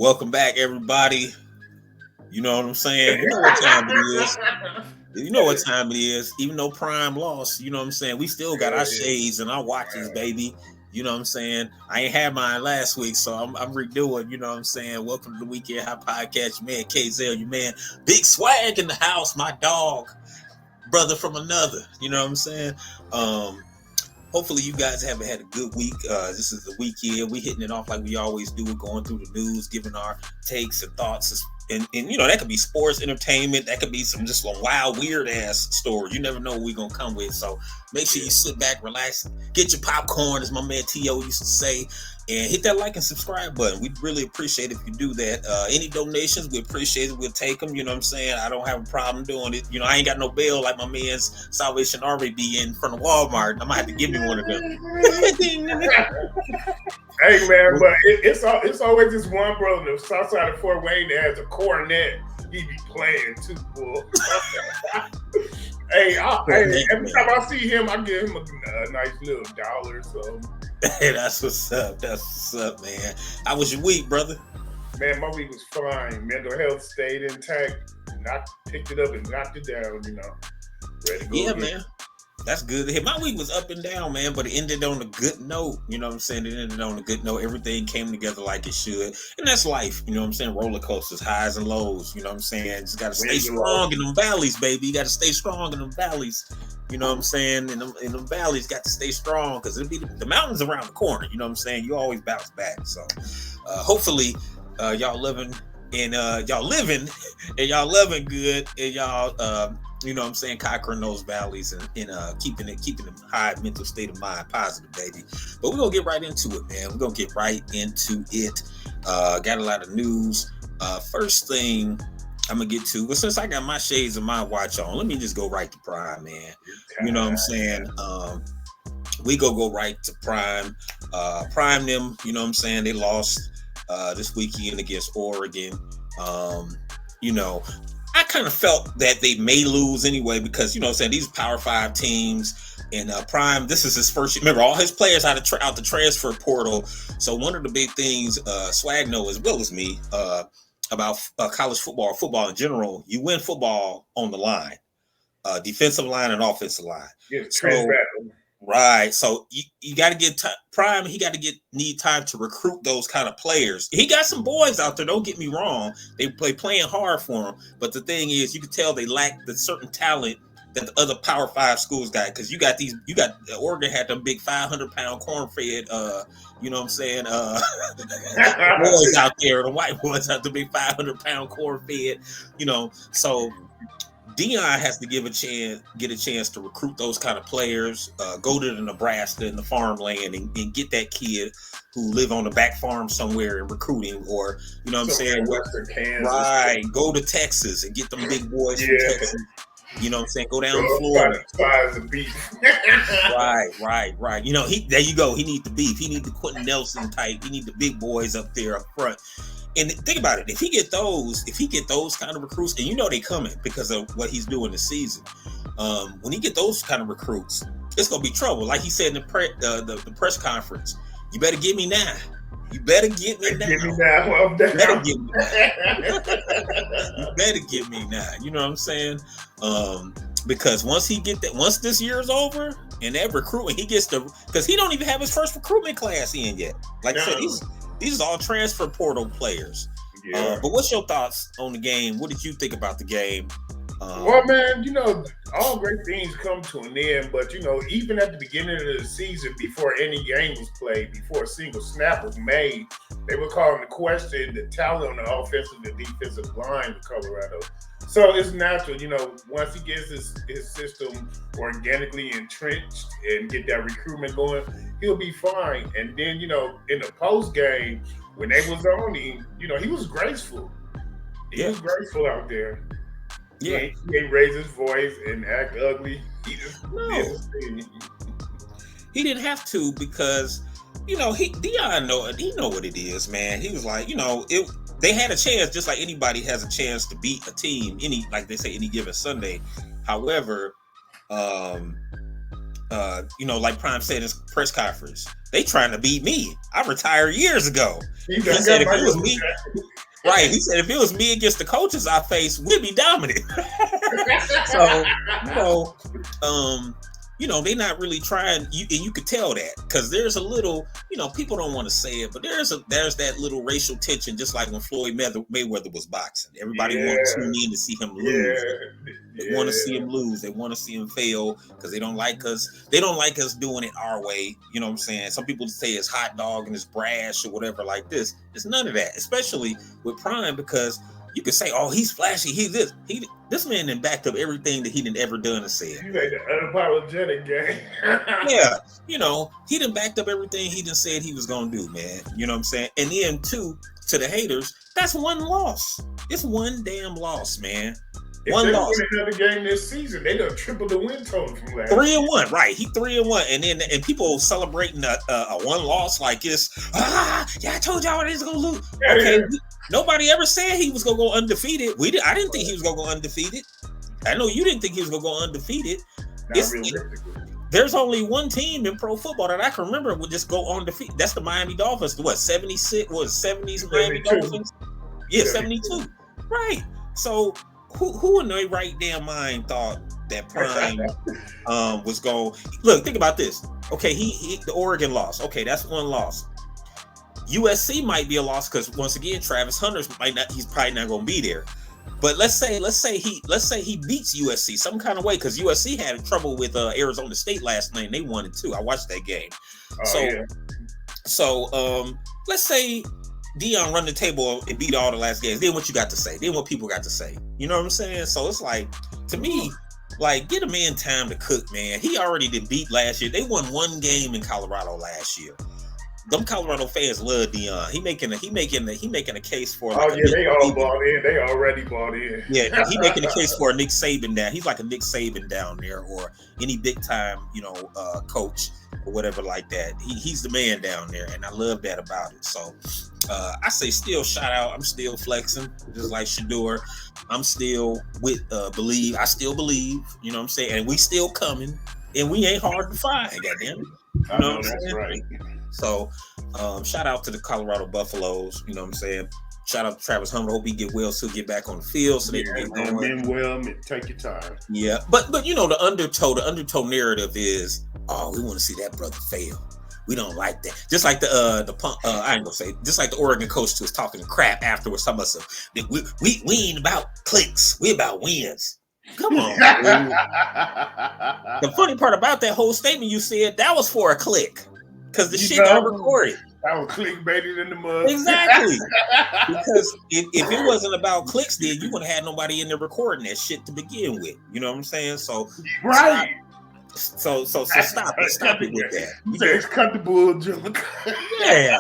Welcome back, everybody. You know what I'm saying? You know what time it is. You know what time it is. Even though Prime lost, you know what I'm saying? We still got our shades and our watches, baby. You know what I'm saying? I ain't had mine last week, so I'm redoing. You know what I'm saying? Welcome to the Weekend High Podcast. Your man KZL, your man Big Swag in the house. My dog, brother from another. You know what I'm saying? Hopefully you guys haven't had a good week. This is the weekend. We hitting it off like we always do. We're going through the news, giving our takes and thoughts. And you know, that could be sports, entertainment. That could be some just some wild, weird ass stories. You never know what we're going to come with. So make sure you sit back, relax, get your popcorn, as my man T.O. used to say, and hit that like and subscribe button. We'd really appreciate it if you do that. Any donations, we appreciate it. We'll take them. You know what I'm saying? I don't have a problem doing it. You know, I ain't got no bill like my man's Salvation Army be in front of Walmart. I might have to give me one of them. Hey man, but it's always this one brother on the south side of Fort Wayne that has a cornet. He be playing too, bull. Hey, every time I see him, I give him a nice little dollar or so. Hey, that's what's up. That's what's up, man. How was your week, brother? Man, my week was fine. Mental health stayed intact. Picked it up and knocked it down, you know. Ready to go again. Man. That's good. My week was up and down, man, but it ended on a good note. You know what I'm saying? It ended on a good note. Everything came together like it should. And that's life. You know what I'm saying? Roller coasters, highs and lows. You know what I'm saying? Just got to stay strong in them valleys, baby. You got to stay strong in them valleys. You know what I'm saying? In them valleys, got to stay strong because it'll be the mountains around the corner. You know what I'm saying? You always bounce back. So hopefully y'all living and y'all living and y'all loving good and y'all you know what I'm saying, conquering those valleys and keeping them high mental state of mind, positive, baby. But we're gonna get right into it, man. We're gonna get right into it. Got a lot of news. First thing I'm gonna get to, well, since I got my shades and my watch on, let me just go right to Prime, man. You know what I'm saying? We go right to Prime. Prime them, you know what I'm saying? They lost this weekend against Oregon. You know, I kind of felt that they may lose anyway because, you know what I'm saying, these Power 5 teams and Prime, this is his first year. Remember, all his players out the transfer portal. So one of the big things Swag know as well as me about college football in general, you win football on the line, defensive line and offensive line. Yeah, right. So you got to get Prime. He got to need time to recruit those kind of players. He got some boys out there. Don't get me wrong. They playing hard for him. But the thing is, you can tell they lack the certain talent that the other Power 5 schools got. Because you got Oregon had them big 500-pound corn-fed, you know what I'm saying, boys out there, the white boys have the big 500-pound corn-fed, you know. So Dion has to get a chance to recruit those kind of players, go to the Nebraska and the farmland and get that kid who live on the back farm somewhere and recruit him, or, you know what I'm saying? Western Kansas. Right. Go to Texas and get them big boys from Texas. You know what I'm saying? Go down to Florida. The beef. Right. You know, there you go. He needs the beef. He needs the Quentin Nelson type. He needs the big boys up there up front. And think about it. If he get those kind of recruits, and you know they coming because of what he's doing this season. When he get those kind of recruits, it's gonna be trouble. Like he said in the press conference, you better get me now. You better get me now. Get me now. Well, you better get me now. You better get me now. You know what I'm saying? Because once this year is over and that recruitment, because he don't even have his first recruitment class in yet. Like I said, these are all transfer portal players. Yeah. But what's your thoughts on the game? What did you think about the game? Well, man, you know, all great things come to an end. But, you know, even at the beginning of the season, before any game was played, before a single snap was made, they were calling the question the talent on the offensive and defensive line of Colorado. So it's natural, you know, once he gets his system organically entrenched and get that recruitment going, he'll be fine. And then, you know, in the post game, when they was on him, you know, he was graceful. He was graceful out there. Yeah. He ain't raise his voice and act ugly. He just He didn't have to because, you know, Dion know what it is, man. He was like, you know, they had a chance, just like anybody has a chance to beat a team, like they say, any given Sunday. However, you know, like Prime said in his press conference, they trying to beat me. I retired years ago. He said if it was me, Right. He said if it was me against the coaches I face, we'd be dominant. So, you know, they're not really trying. And you could tell that because there's a little, people don't want to say it, but there's that little racial tension, just like when Floyd Mayweather was boxing. Everybody wanted to tune in to see him lose. They want to see him lose. They want to see him fail because they don't like us. They don't like us doing it our way. You know what I'm saying? Some people say it's hot dog and it's brash or whatever like this. It's none of that, especially with Prime, because you could say, "Oh, he's flashy. He's this." This man then backed up everything that he done ever done and said. You made the unapologetic game. Yeah, he done backed up everything he done said he was gonna do, man. You know what I'm saying? And then too, to the haters, that's one loss. It's one damn loss, man. If one they loss. win another game this season, they done triple the win total from last. 3-1, right? He 3-1, and people celebrating a one loss like this. Yeah, I told y'all he's gonna lose. Okay, nobody ever said he was gonna go undefeated. I didn't think he was gonna go undefeated. I know you didn't think he was gonna go undefeated. There's only one team in pro football that I can remember would just go undefeated. That's the Miami Dolphins. What, 76? What, 70s Miami Dolphins? Yeah, 72. Right. So who in their right damn mind thought that Prime was going? Look, think about this. Okay, the Oregon loss. Okay, that's one loss. USC might be a loss because once again, Travis Hunter's he's probably not going to be there. But let's say he beats USC some kind of way, because USC had trouble with Arizona State last night and they won it too. I watched that game. So let's say Deion run the table and beat all the last games. Then what you got to say? Then what people got to say? You know what I'm saying? So it's like, to me, like, get a man time to cook, man. He already did beat last year. They won one game in Colorado last year. Them Colorado fans love Deion. He making a case for. Like, they all bought in. They already bought in. Yeah, he making a case for a Nick Saban down. He's like a Nick Saban down there, or any big time, coach or whatever like that. He's the man down there, and I love that about it. So I say still shout out. I'm still flexing, just like Shador. I'm still with believe. I still believe. You know what I'm saying? And we still coming, and we ain't hard to find. Goddamn it. I know that's right. So, shout out to the Colorado Buffaloes. You know what I'm saying? Shout out to Travis Hunter. Hope he get well so get back on the field so they can get going. Well, take your time. Yeah, but the undertow narrative is, oh, we want to see that brother fail. We don't like that. Just like I ain't gonna say. Just like the Oregon coach was talking crap afterwards. Talking about some, we ain't about clicks. We about wins. Come on. The funny part about that whole statement you said, that was for a click. Because the shit got recorded. I was clickbaited in the mud. Exactly. Because if it wasn't about clicks, then you wouldn't have had nobody in there recording that shit to begin with. You know what I'm saying? So right. So stop it with that. You say it's cut the bull junk. Yeah,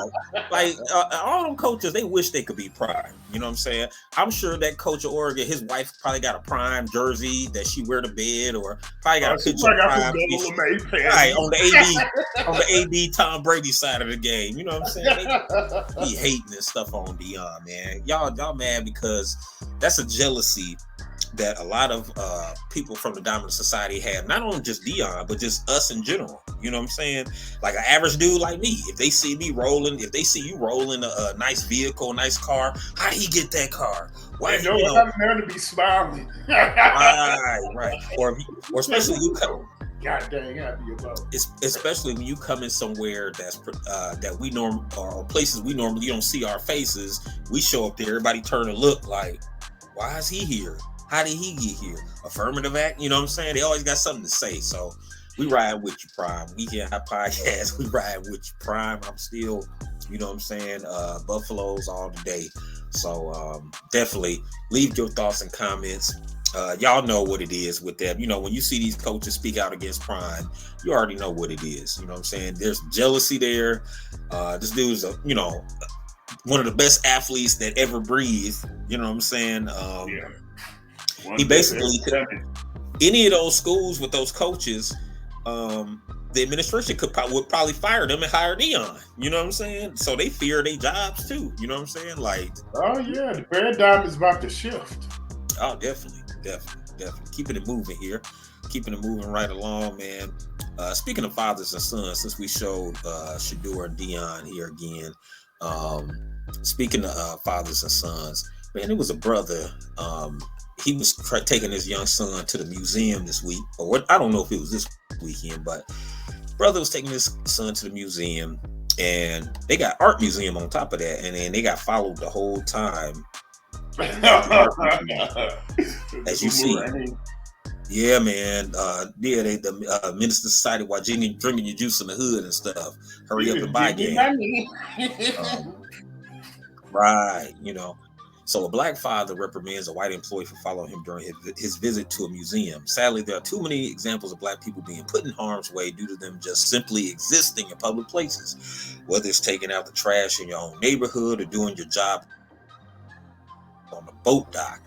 like all them coaches, they wish they could be Prime. You know what I'm saying? I'm sure that coach of Oregon, his wife probably got a Prime jersey that she wear to bed, or probably got a picture of Prime. Right on the AB Tom Brady side of the game. You know what I'm saying? They be hating this stuff on Deion, man. Y'all mad because that's a jealousy that a lot of people from the dominant society have, not only just Deion, but just us in general. You know what I'm saying? Like an average dude like me, if they see me rolling, if they see you rolling a nice vehicle, a nice car, how did he get that car? Why don't have to be smiling. right. Or especially you come. God dang, gotta be about. Especially when you come in somewhere that's that we or places we normally don't see our faces. We show up there, everybody turn and look like, why is he here? How did he get here? Affirmative act, you know what I'm saying? They always got something to say. So we ride with you, Prime. We get our podcast. We ride with you, Prime. I'm still, you know what I'm saying? Buffaloes all the day. So definitely leave your thoughts and comments. Y'all know what it is with them. You know, when you see these coaches speak out against Prime, you already know what it is. You know what I'm saying? There's jealousy there. This dude's one of the best athletes that ever breathed. You know what I'm saying? He basically, any of those schools with those coaches, the administration would probably fire them and hire Deion. You know what I'm saying? So they fear their jobs too. You know what I'm saying? Like, oh yeah, the paradigm is about to shift. Oh, definitely. Keeping it moving here. Keeping it moving right along, man. Speaking of fathers and sons, since we showed Shador and Deion here again, Speaking of fathers and sons, man, it was a brother. He was taking his young son to the museum this week, or what? I don't know if it was this weekend, but brother was taking his son to the museum, and they got art museum on top of that, and then they got followed the whole time. As you see, yeah, man. Yeah, the minister decided why Jenny drinking your juice in the hood and stuff. Hurry up and buy game. Right, you know. So a black father reprimands a white employee for following him during his visit to a museum. Sadly, there are too many examples of black people being put in harm's way due to them just simply existing in public places. Whether it's taking out the trash in your own neighborhood or doing your job on the boat dock.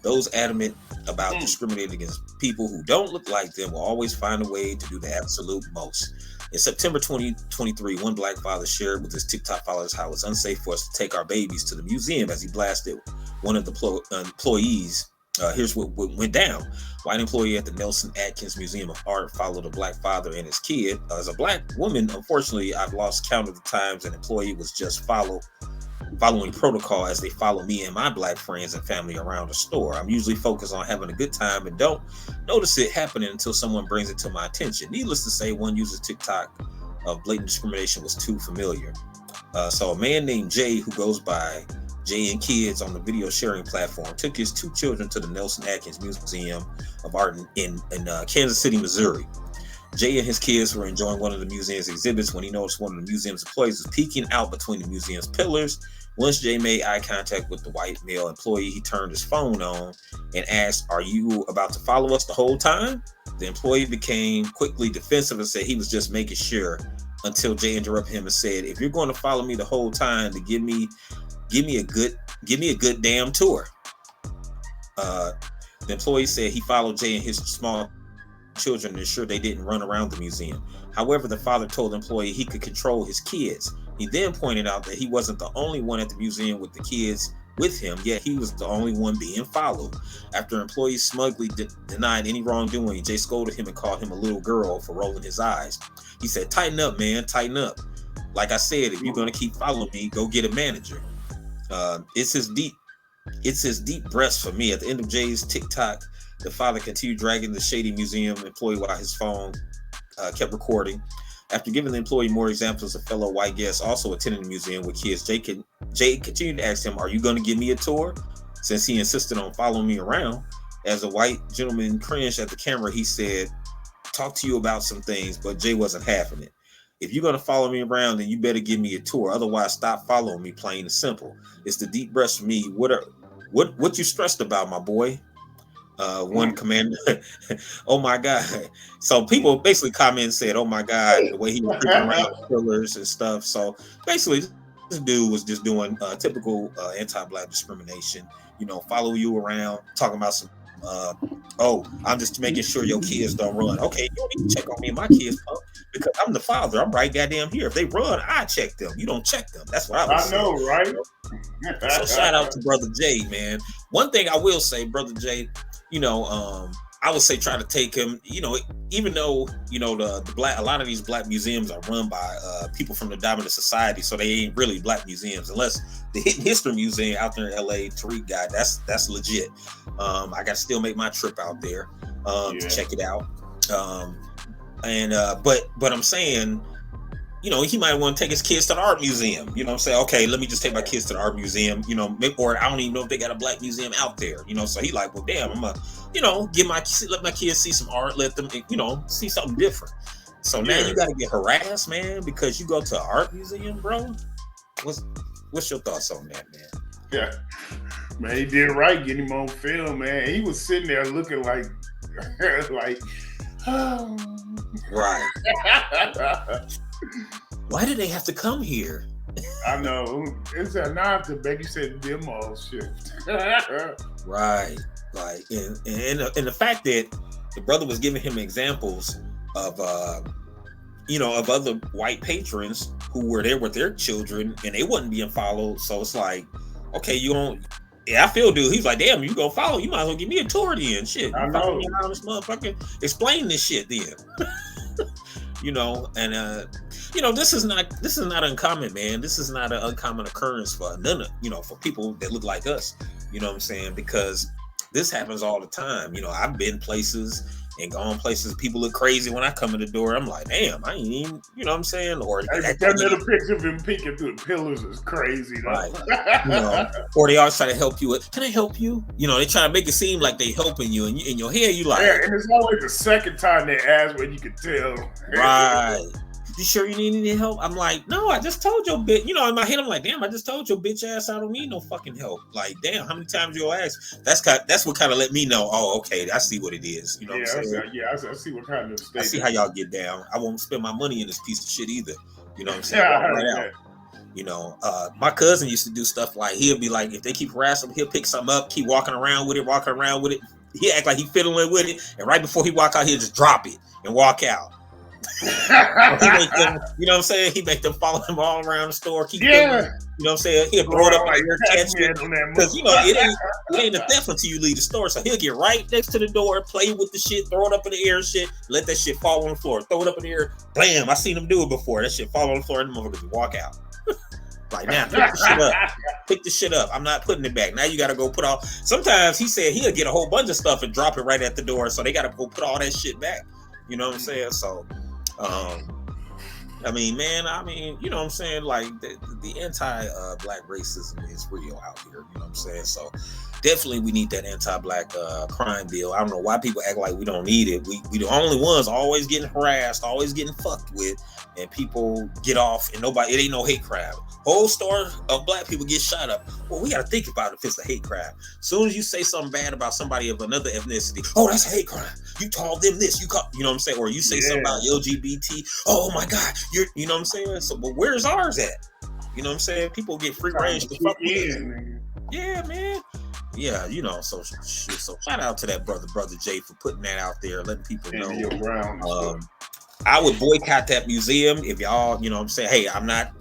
Those adamant about discriminating against people who don't look like them will always find a way to do the absolute most. In September 2023, one black father shared with his TikTok followers how it's unsafe for us to take our babies to the museum as he blasted one of the employees. Here's what went down. White employee at the Nelson Atkins Museum of Art followed a black father and his kid. As a black woman, unfortunately, I've lost count of the times an employee was just following protocol as they follow me and my black friends and family around the store. I'm usually focused on having a good time and don't notice it happening until someone brings it to my attention. Needless to say, one user's TikTok of blatant discrimination was too familiar. So a man named Jay, who goes by Jay and Kids on the video sharing platform, took his two children to the Nelson Atkins Museum of Art in Kansas City, Missouri. Jay and his kids were enjoying one of the museum's exhibits when he noticed one of the museum's employees was peeking out between the museum's pillars. Once Jay made eye contact with the white male employee, he turned his phone on and asked, "Are you about to follow us the whole time?" The employee became quickly defensive and said he was just making sure, until Jay interrupted him and said, "If you're going to follow me the whole time, to give me a good damn tour." The employee said he followed Jay and his small children to ensure they didn't run around the museum. However, the father told the employee he could control his kids. He then pointed out that he wasn't the only one at the museum with the kids with him, yet he was the only one being followed. After employees smugly denied any wrongdoing, Jay scolded him and called him a little girl for rolling his eyes. He said, "Tighten up, man, tighten up. Like I said, if you're going to keep following me, go get a manager." It's his deep breaths for me. At the end of Jay's TikTok, the father continued dragging the shady museum employee while his phone kept recording. After giving the employee more examples of fellow white guests also attending the museum with kids, Jay continued to ask him, "Are you going to give me a tour?" Since he insisted on following me around. As the white gentleman cringed at the camera, he said, "Talk to you about some things," but Jay wasn't having it. "If you're going to follow me around, then you better give me a tour. Otherwise, stop following me, plain and simple." It's the deep breaths for me. What you stressed about, my boy? One commander, "Oh my God." So people basically comment and said, "Oh my God," the way he was creeping around the pillars and stuff. So basically, this dude was just doing typical anti-black discrimination. Follow you around, talking about some, "Oh, I'm just making sure your kids don't run." Okay, you don't need to check on me and my kids, punk, because I'm the father. I'm right goddamn here. If they run, I check them. You don't check them. That's what I was saying. I know, right? So shout out to Brother Jay, man. One thing I will say, Brother Jay, I would say try to take him, even though, a lot of these black museums are run by people from the dominant society, so they ain't really black museums, unless the Hidden History Museum out there in LA, Tariq guy, that's legit. I got to still make my trip out there to check it out. But I'm saying, he might want to take his kids to the art museum. I'm saying, okay, let me just take my kids to the art museum, or I don't even know if they got a black museum out there, so he like, well, damn, I'm let my kids see some art, let them, see something different. So now you got to get harassed, man, because you go to an art museum, bro. What's your thoughts on that, man? Yeah, man, he did right getting him on film, man. He was sitting there looking like, right. Why do they have to come here? I know. It's a not to babysit demo shift. Right. Like, and the fact that the brother was giving him examples of of other white patrons who were there with their children and they wasn't being followed. So it's like, okay, you don't. Yeah, I feel, dude. He's like, damn, you gonna follow? You might as well give me a tour then. Shit, I know. This motherfucker, explain this shit then. you know, and this is not uncommon, man. This is not an uncommon occurrence for none of, for people that look like us. You know what I'm saying? Because this happens all the time. I've been places and gone places. People look crazy when I come in the door. I'm like, damn, I ain't even, you know what I'm saying? Or that little picture of him peeking through the pillars is crazy, though. Right. Or they always try to help you. Can I help you? They try to make it seem like they helping you, and in your head you like. Yeah, and it's always the second time they ask when you can tell. Right. You sure you need any help? I'm like, no, I just told your bitch. In my head, I'm like, damn, I just told your bitch ass I don't need no fucking help. Like, damn, how many times you'll ask? That's what kind of let me know. Oh, okay, I see what it is. You know what I'm saying? I see what kind of. I see how y'all get down. I won't spend my money in this piece of shit either. You know what I'm saying? Right out. My cousin used to do stuff like he'll be like, if they keep harassing him, he'll pick something up, keep walking around with it. He act like he fiddling with it, and right before he walk out, he'll just drop it and walk out. He make them, you know what I'm saying? He make them follow him all around the store. Keep them, you know what I'm saying? He'll throw it up like your catchment because it ain't a theft until you leave the store. So he'll get right next to the door, play with the shit, throw it up in the air, and shit, let that shit fall on the floor, throw it up in the air, blam! I seen him do it before. That shit fall on the floor, and the motherfuckers walk out. Like, now pick the shit up. I'm not putting it back. Now you gotta go put all. Sometimes he said he'll get a whole bunch of stuff and drop it right at the door, so they gotta go put all that shit back. You know what I'm saying? So. I mean, you know what I'm saying? Like the anti-black racism is real out here. You know what I'm saying? So definitely we need that anti-black crime bill. I don't know why people act like we don't need it. We the only ones always getting harassed, always getting fucked with, and people get off and nobody. It ain't no hate crime. Whole store of black people get shot up. Well, we got to think about it if it's a hate crime. As soon as you say something bad about somebody of another ethnicity, oh, that's a hate crime. You called them this. You know what I'm saying? Or you say something about LGBT. Oh my God, you know what I'm saying? So, but where's ours at? You know what I'm saying? People get free range to fuck with. Yeah, man. Yeah, so shout out to that brother Jay for putting that out there, letting people know. I would boycott that museum if y'all, you know what I'm saying? Hey, I'm not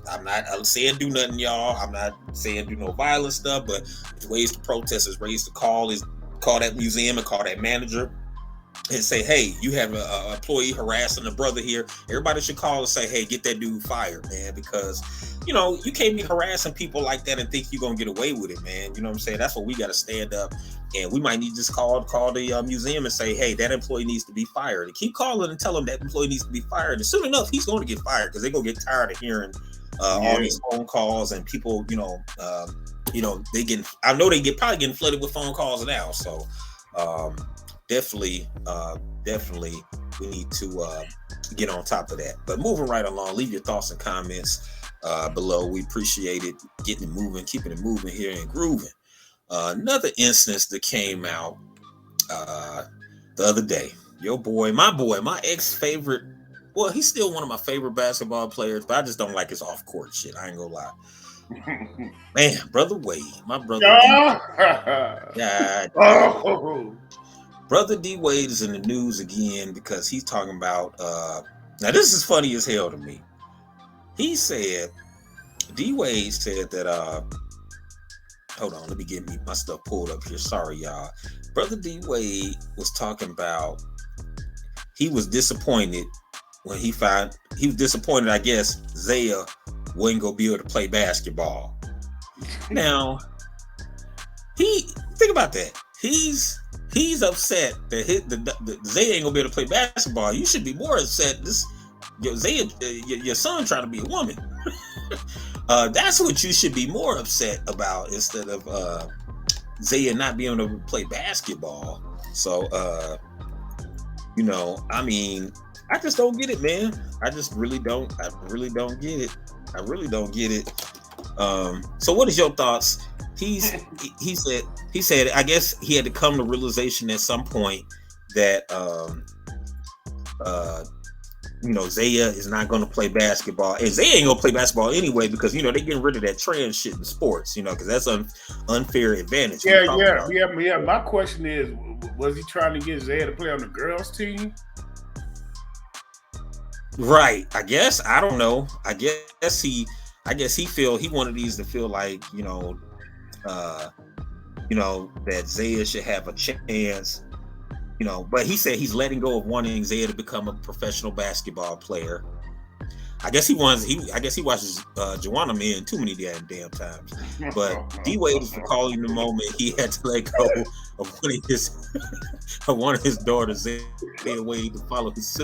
saying do nothing, y'all. I'm not saying do no violent stuff, but there's ways to protest, there's ways to call that museum and call that manager and say, hey, you have an employee harassing a brother here. Everybody should call and say, hey, get that dude fired, man, because you can't be harassing people like that and think you're gonna get away with it, man. You know what I'm saying? That's what we got to stand up, and we might need to just call the museum and say, hey, that employee needs to be fired, and keep calling and tell them that employee needs to be fired. And soon enough, he's going to get fired because they're gonna get tired of hearing all these phone calls and people, they getting. I know they probably getting flooded with phone calls now. So definitely, we need to get on top of that. But moving right along, leave your thoughts and comments below. We appreciate it. Getting it moving, keeping it moving here and grooving. Another instance that came out the other day. My ex-favorite. Well, he's still one of my favorite basketball players, but I just don't like his off-court shit. I ain't gonna lie. Man, brother Wade, my brother. God. Brother D Wade is in the news again because he's talking about. Now this is funny as hell to me. He said, D Wade said that. Hold on, let me get my stuff pulled up here. Sorry, y'all. Brother D Wade was talking about. He was disappointed when he was disappointed. I guess Zaya wasn't gonna be able to play basketball. Now, think about that. He's upset that Zaya ain't gonna be able to play basketball. You should be more upset. Your son trying to be a woman. That's what you should be more upset about instead of Zaya not being able to play basketball. So, I just don't get it, man. I really don't get it. So what is your thoughts? He said I guess he had to come to realization at some point that Zaya is not going to play basketball, and Zaya ain't gonna play basketball anyway because they getting rid of that trans shit in sports, because that's an unfair advantage. Yeah. My question is, was he trying to get Zaya to play on the girls' team? Right. I guess. I don't know. I guess he wanted these to feel like, that Zaya should have a chance But he said he's letting go of wanting Zaya to become a professional basketball player. I guess he watches Joanna Men too many damn times. But D Wade is recalling the moment he had to let go of one of his daughters, Zaya Wade, to follow his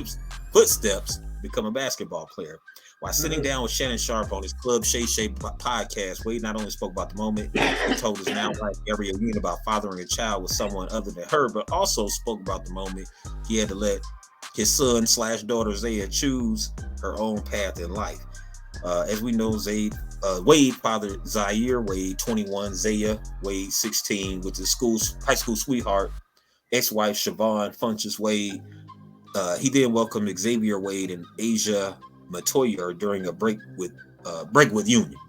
footsteps, become a basketball player. While sitting down with Shannon Sharp on his Club Shay Shay podcast, Wade not only spoke about the moment he told his now wife Gary Union about fathering a child with someone other than her, but also spoke about the moment he had to let his son/daughter Zaya choose her own path in life. As we know, Wade fathered Zaire Wade, 21, Zaya Wade, 16, with his high school sweetheart, ex-wife Siobhan Funches Wade. He then welcomed Xavier Wade and Asia Matoyer during a break with Union.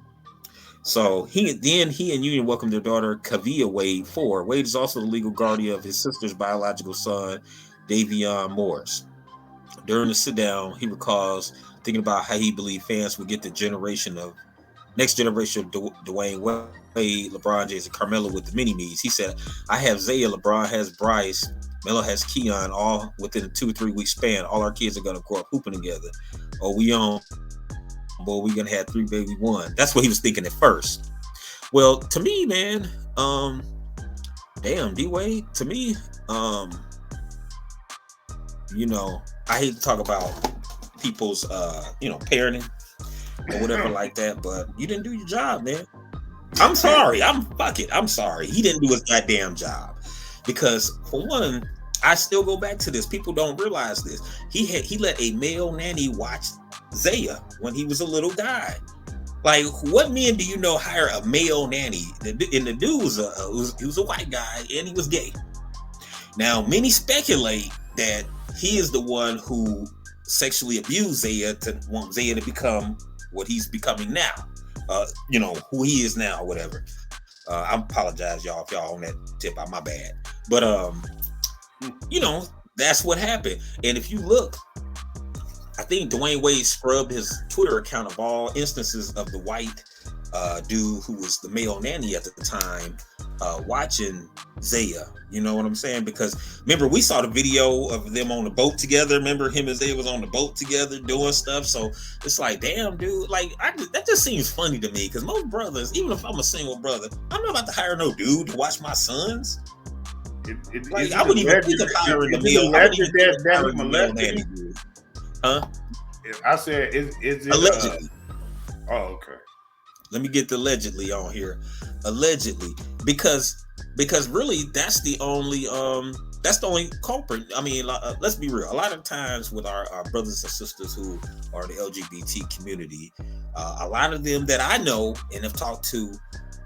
So he and Union welcomed their daughter Kavia Wade 4. Wade is also the legal guardian of his sister's biological son, Davion Morris. During the sit down, he recalls thinking about how he believed fans would get the next generation of Dwayne Wade, LeBron James, and Carmelo with the mini-me's. He said, "I have Zaya, LeBron has Bryce, Melo has Keon, all within a 2-3 week span. All our kids are gonna grow up hooping together. Oh, we gonna have 3 baby 1." That's what he was thinking at first. Well, to me, man, damn, D Wade, to me, I hate to talk about people's parenting or whatever like that, but you didn't do your job, man. I'm sorry. I'm sorry. He didn't do his goddamn job. Because for one, I still go back to this. People don't realize this. He let a male nanny watch Zaya when he was a little guy. Like, what men do you know hire a male nanny? And the dude was a white guy and he was gay. Now, many speculate that he is the one who sexually abused Zaya to want Zaya to become what he's becoming now. Who he is now, or whatever. I apologize, y'all, if y'all on that tip. My bad. But that's what happened. And if you look, I think Dwayne Wade scrubbed his Twitter account of all instances of the white dude who was the male nanny at the time watching Zaya. You know what I'm saying? Because remember, we saw the video of them on the boat together. Remember, him and Zaya was on the boat together doing stuff. So it's like, damn, dude, like that just seems funny to me. Because most brothers, even if I'm a single brother, I'm not about to hire no dude to watch my sons. I wouldn't even think of hiring the male nanny. Huh? I said, is it allegedly? Okay. Let me get the allegedly on here. Allegedly, because really that's the only culprit. I mean, let's be real. A lot of times with our brothers and sisters who are the LGBT community, a lot of them that I know and have talked to,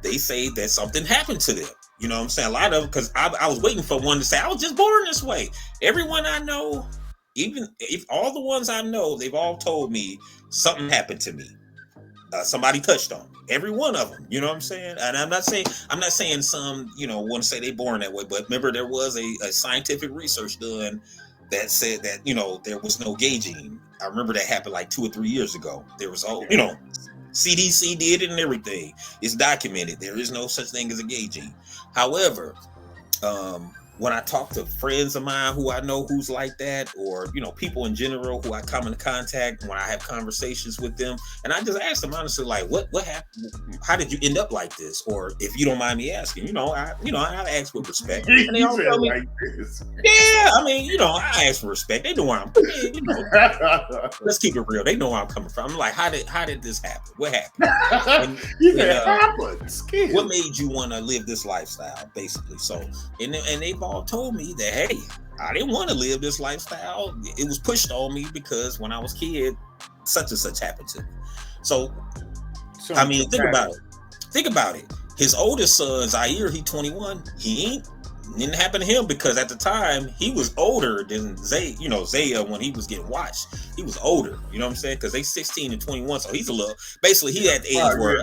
they say that something happened to them. You know what I'm saying? A lot of them, because I was waiting for one to say, I was just born this way. Everyone I know, even if all the ones I know, they've all told me something happened to me. Somebody touched on me. Every one of them. You know what I'm saying? And I'm not saying some, want to say they born that way, but remember there was a scientific research done that said that, there was no gay gene. I remember that happened like 2 or 3 years ago. There was CDC did it and everything. It's documented. There is no such thing as a gay gene. However, when I talk to friends of mine who I know who's like that, or people in general who I come into contact, when I have conversations with them, and I just ask them honestly, like, what happened? How did you end up like this? Or if you don't mind me asking, I ask with respect. And they all tell me, like this. Yeah, I mean, I ask for respect. They know where I'm. Let's keep it real. They know where I'm coming from. I'm like, how did this happen? What happened? What made you want to live this lifestyle, basically? So, and they've all told me that, hey, I didn't want to live this lifestyle. It was pushed on me because when I was a kid, such and such happened to me. So I mean, think about it. His oldest son, Zaire, he 21. Didn't happen to him because at the time he was older than Zaya when he was getting watched. He was older, you know what I'm saying? Because they 16 and 21, so he's a little. Basically, he had the age where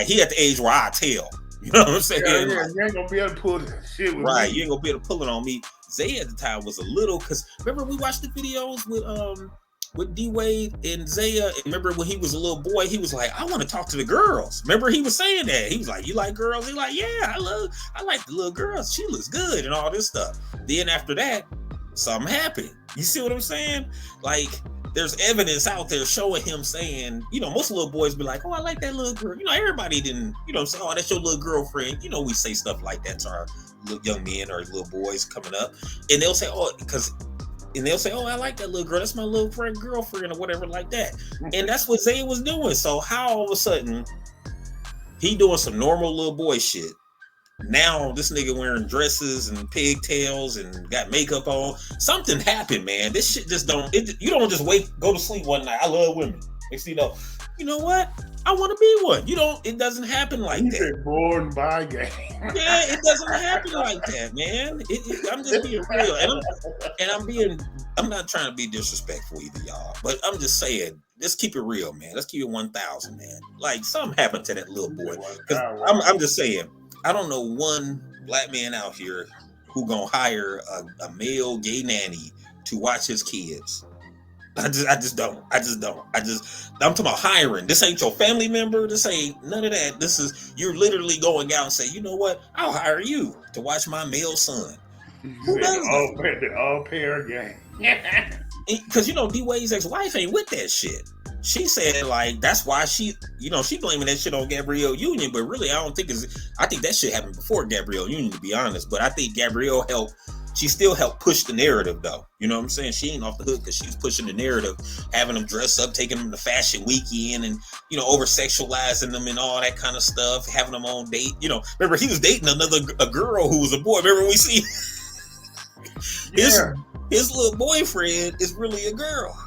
he had the age where I tell. You know what I'm saying? Yeah, you ain't gonna be able to pull the shit with me. You ain't gonna be able to pull it on me. Zay at the time was a little, because remember we watched the videos with with D Wade and Zaya. Remember when he was a little boy, he was like, I want to talk to the girls. Remember he was saying that. He was like, you like girls? He like, yeah, I like the little girls. She looks good and all this stuff. Then after that, something happened. You see what I'm saying? Like, there's evidence out there showing him saying, you know, most little boys be like, oh, I like that little girl. You know, everybody didn't, you know, say, oh, that's your little girlfriend. You know, we say stuff like that to our little young men or little boys coming up. And they'll say, oh, I like that little girl. That's my little friend, girlfriend or whatever like that. And that's what Zay was doing. So how all of a sudden he doing some normal little boy shit. Now this nigga wearing dresses and pigtails and got makeup on. Something happened, man. This shit just don't. You don't just go to sleep one night. I love women. You know what? I want to be one. You don't. It doesn't happen like that. You're born by game. Yeah, it doesn't happen like that, man. I'm just being real, I'm not trying to be disrespectful either, y'all. But I'm just saying, let's keep it real, man. Let's keep it 1,000, man. Like something happened to that little boy. I'm just saying. I don't know one black man out here who gonna hire a male gay nanny to watch his kids. I just don't. I'm talking about hiring. This ain't your family member. This ain't none of that. You're literally going out and say, you know what? I'll hire you to watch my male son. Who does that? The all-pair game. Because, you know, D-Wade's ex-wife ain't with that shit. She said, like, that's why she blaming that shit on Gabrielle Union, but really, I think that shit happened before Gabrielle Union, to be honest. But I think Gabrielle she still helped push the narrative, though. You know what I'm saying? She ain't off the hook because she's pushing the narrative, having them dress up, taking them to fashion weekend and, you know, over-sexualizing them and all that kind of stuff, having them on date. You know, remember, he was dating a girl who was a boy. Remember we see his little boyfriend is really a girl,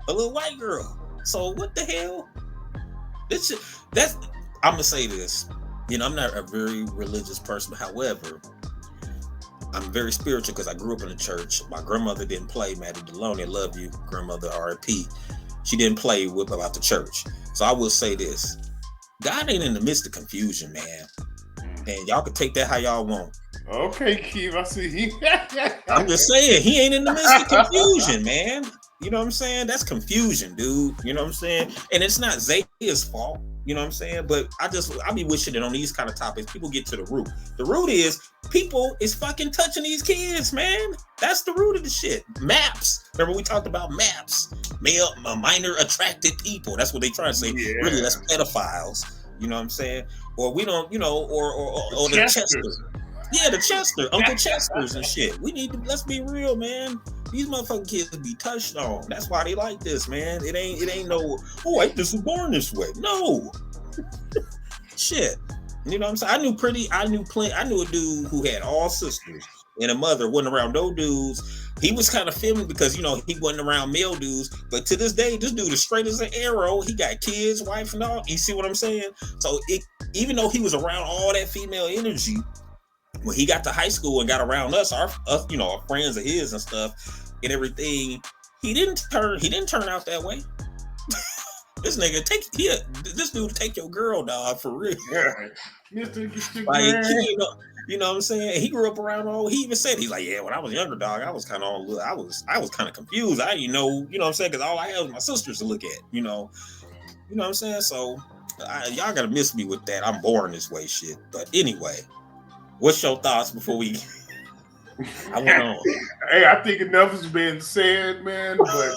a little white girl. So what the hell? I'm gonna say this. You know, I'm not a very religious person. However, I'm very spiritual because I grew up in the church. My grandmother didn't play. Maddie Deloney, I love you, grandmother R.I.P. She didn't play about the church. So I will say this: God ain't in the midst of confusion, man. And y'all can take that how y'all want. Okay, Keith, I see. I'm just saying, he ain't in the midst of confusion, man. You know what I'm saying? That's confusion, dude. You know what I'm saying? And it's not Zaya's fault. You know what I'm saying? But I be wishing that on these kind of topics, people get to the root. The root is people is fucking touching these kids, man. That's the root of the shit. Maps. Remember we talked about maps. Minor attracted people. That's what they try to say. Yeah. Really, that's pedophiles. You know what I'm saying? Or we don't, you know, or the Chester. Yeah, the Chester, Uncle Chesters and shit. Let's be real, man. These motherfucking kids be touched on. That's why they like this, man. It ain't no, oh, I just was born this way. No. Shit. You know what I'm saying? I knew a dude who had all sisters and a mother, wasn't around no dudes. He was kind of feminine because, you know, he wasn't around male dudes. But to this day, this dude is straight as an arrow. He got kids, wife, and all. You see what I'm saying? So even though he was around all that female energy, when he got to high school and got around us, our you know, our friends of his and stuff and everything, he didn't turn out that way. This nigga this dude take your girl, dog, for real. Yeah. Like, you know what I'm saying? He grew up around he even said, he's like, yeah, when I was younger, dog, I was kind of I was kind of confused. I didn't know, you know what I'm saying? Because all I had was my sisters to look at, you know what I'm saying? So y'all gotta miss me with that. I'm born this way shit. But anyway, what's your thoughts before we I went on? Hey, I think enough has been said, man, but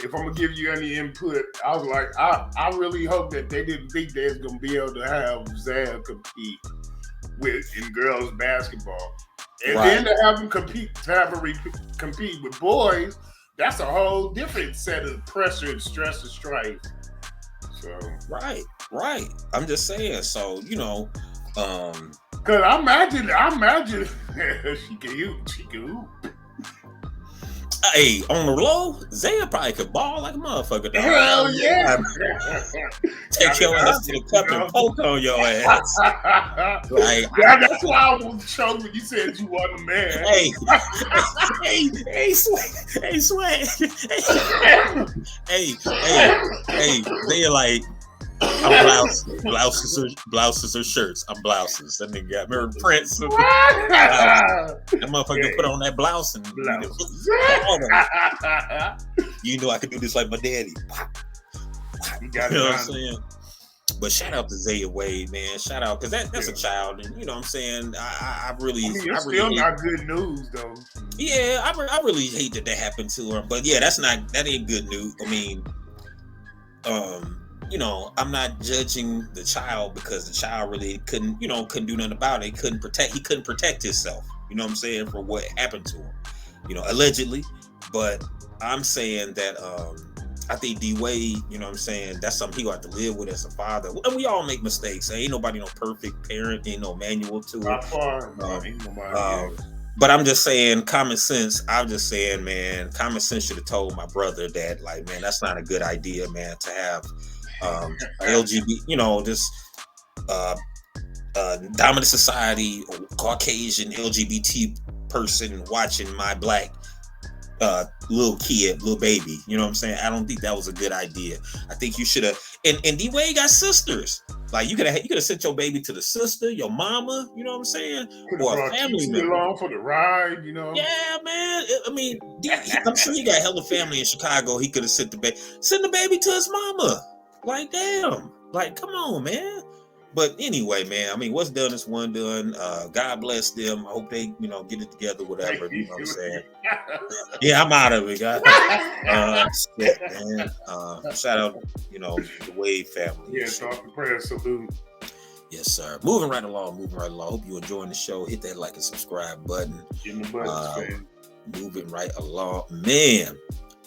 if I'm gonna give you any input, I was like, I really hope that they didn't think they was gonna be able to have Zaya compete in girls basketball, and then to have them compete with boys. That's a whole different set of pressure and stress and strife. So right. I'm just saying. So you know, because I imagine she can hoop. Hey, on the low, Zaya probably could ball like a motherfucker. Dog. Hell yeah! Take your ass to the cup and poke on your ass. Like, yeah, that's why I was shocked when you said you want a man. Swag. Hey, Zaya like, I'm blouses or shirts. I'm blouses. That nigga got remember Prince. That motherfucker put on that blouse and you know I could do this like my daddy. You got know what I'm saying? But shout out to Zaya Wade, man. Shout out because that's a child, and you know what I'm saying. I really, it's still not good news though. Yeah, I really hate that happened to her. But yeah, that ain't good news. I mean, you know, I'm not judging the child because the child really couldn't do nothing about it. He couldn't protect himself. You know what I'm saying, for what happened to him. You know, allegedly. But I'm saying that I think D-Wade, you know what I'm saying, that's something he got to live with as a father. And we all make mistakes. Ain't nobody no perfect parent, ain't no manual to it. Not far. But I'm just saying, common sense, I'm just saying, man, common sense should have told my brother that, like, man, that's not a good idea, man, to have LGBT, you know, this dominant society, or Caucasian LGBT person watching my black little baby, you know what I'm saying? I don't think that was a good idea. I think you should have. And D-Wade got sisters. Like you could have sent your baby to the sister, your mama, you know what I'm saying, or a family member along for the ride, you know. Yeah, man. I mean, I'm sure he got hella family in Chicago. He could have sent the baby to his mama. Like, damn. Like, come on, man. But anyway, man, I mean, what's done is one done. God bless them. I hope they, you know, get it together, whatever. You know what I'm saying? Yeah, I'm out of it, guys. Shit, man. Shout out, you know, the Wade family. Yeah, talk the prayer salute. Yes, sir. Moving right along. Hope you enjoying the show. Hit that like and subscribe button. Moving right along. Man,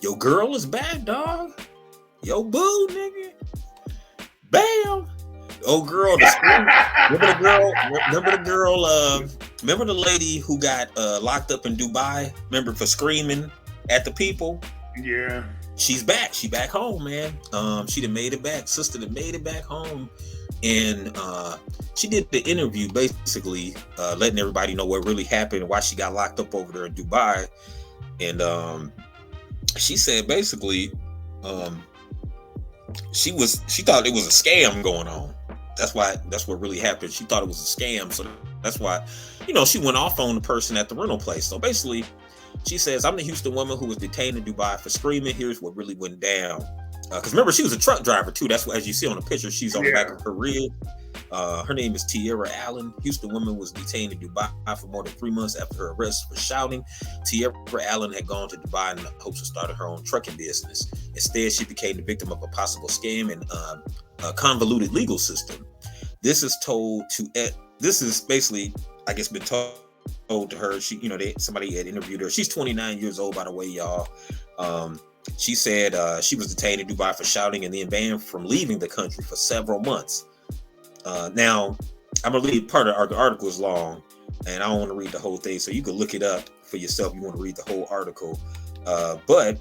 your girl is back, dog. Yo, boo, nigga. Bam. Oh, girl, remember the lady who got locked up in Dubai? Remember, for screaming at the people? Yeah. She's back. She back home, man. She done made it back. Sister done made it back home. And she did the interview basically letting everybody know what really happened and why she got locked up over there in Dubai. And she said basically she thought it was a scam going on. That's what really happened. She thought it was a scam. So that's why, you know, she went off on the person at the rental place. So basically, she says, I'm the Houston woman who was detained in Dubai for screaming. Here's what really went down. Because remember, she was a truck driver too. That's what, as you see on the picture, she's on the back of her rib. Her name is Tierra Allen. Houston woman was detained in Dubai for more than 3 months after her arrest for shouting. Tierra Allen had gone to Dubai in the hopes of starting her own trucking business. Instead, she became the victim of a possible scam and a convoluted legal system. This is basically, I guess, been told to her. She, you know, somebody had interviewed her. She's 29 years old, by the way, y'all. She said she was detained in Dubai for shouting and then banned from leaving the country for several months. Now, I'm gonna read part of the article is long, and I don't want to read the whole thing, so you can look it up for yourself. You want to read the whole article, but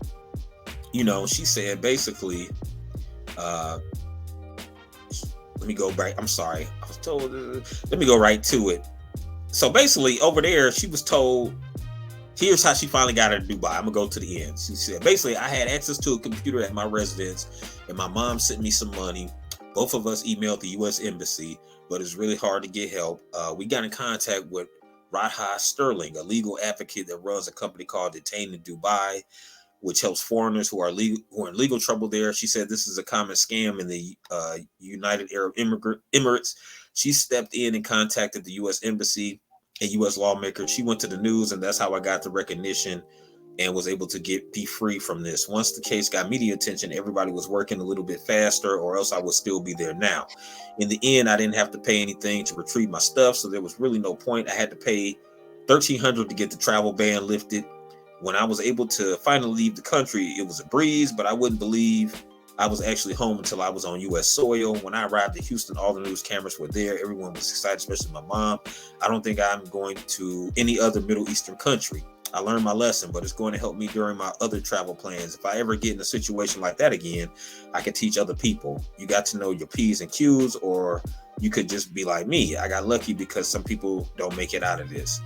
you know, she said basically. Let me go back. I'm sorry. I was told. Let me go right to it. So basically, over there, she was told. Here's how she finally got her to Dubai. I'm gonna go to the end. She said, basically, I had access to a computer at my residence, and my mom sent me some money. Both of us emailed the U.S. Embassy, but it's really hard to get help. We got in contact with Radha Sterling, a legal advocate that runs a company called Detained in Dubai, which helps foreigners who are in legal trouble there. She said this is a common scam in the United Arab Emirates. She stepped in and contacted the U.S. Embassy and U.S. lawmakers. She went to the news, and that's how I got the recognition and was able to be free from this. Once the case got media attention, everybody was working a little bit faster, or else I would still be there now. In the end, I didn't have to pay anything to retrieve my stuff, so there was really no point. I had to pay $1,300 to get the travel ban lifted. When I was able to finally leave the country, it was a breeze, but I wouldn't believe I was actually home until I was on U.S. soil. When I arrived in Houston, all the news cameras were there. Everyone was excited, especially my mom. I don't think I'm going to any other Middle Eastern country. I learned my lesson, but it's going to help me during my other travel plans. If I ever get in a situation like that again, I can teach other people. You got to know your P's and Q's, or you could just be like me. I got lucky because some people don't make it out of this.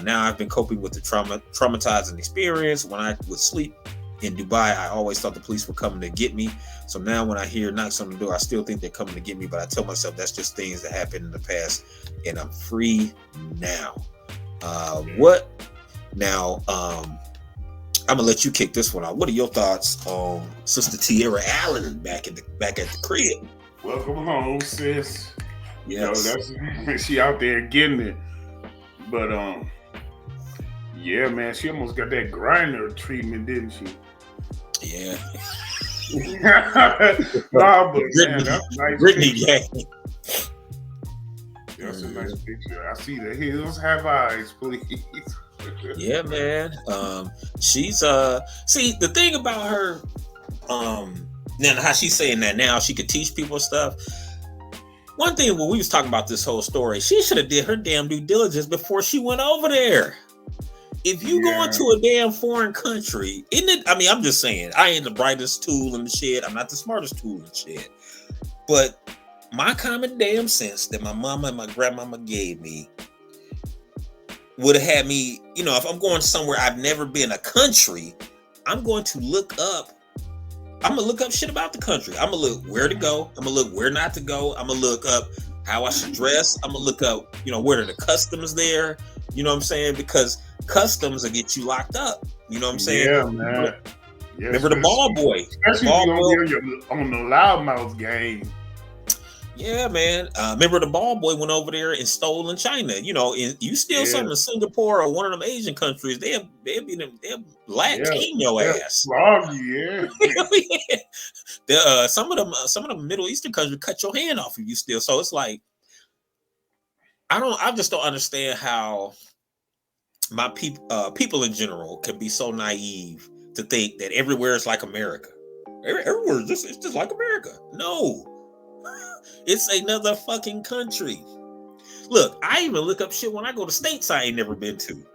Now I've been coping with the traumatizing experience. When I would sleep in Dubai, I always thought the police were coming to get me. So now when I hear knocks on the door, I still think they're coming to get me. But I tell myself that's just things that happened in the past, and I'm free now. What now? I'm gonna let you kick this one out. What are your thoughts on Sister Tierra Allen back at the crib? Welcome home, sis. Yes. That's she out there getting it. But yeah, man, she almost got that grinder treatment, didn't she? Yeah. Nah, but man, that's a nice Brittany, picture. That's a nice picture. I see the hills have eyes, please. Yeah, man. She's see the thing about her, now how she's saying that now she could teach people stuff. One thing when we was talking about this whole story, she should have did her damn due diligence before she went over there. If you go into a damn foreign country, isn't it? I mean, I'm just saying, I ain't the brightest tool in the shed. I'm not the smartest tool in the shed. But my common damn sense that my mama and my grandmama gave me would have had me, you know, if I'm going somewhere I've never been, a country, I'm going to look up shit about the country. I'm gonna look where to go. I'm gonna look where not to go. I'm gonna look up how I should dress. I'm gonna look up, you know, where are the customs there. You know what I'm saying? Because customs will get you locked up. You know what I'm saying? Yeah, man. Yes, remember the ball boy? Especially if you on the loudmouth game. Yeah, man. Remember the ball boy went over there and stole in China. You know, you steal something in Singapore or one of them Asian countries, they'll black cane your ass. Flog you, yeah. Some of them Middle Eastern countries cut your hand off if you steal. So it's like, I just don't understand how my people in general can be so naive to think that everywhere is like America. Everywhere it's just like America. No. It's another fucking country. Look, I even look up shit when I go to states I ain't never been to.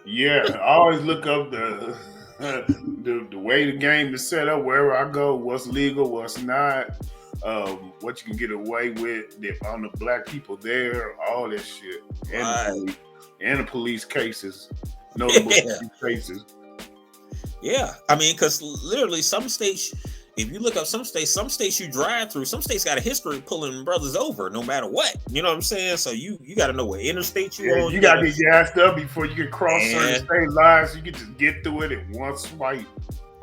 Yeah, I always look up the way the game is set up, wherever I go, what's legal, what's not, what you can get away with, on the black people there, all this shit. And the police cases. Notable cases. Yeah. I mean, because literally some states, if you look up some states you drive through, some states got a history of pulling brothers over no matter what. You know what I'm saying? So you got to know what interstate you on. You got to get gassed up before you can cross certain state lines. You can just get through it in one swipe.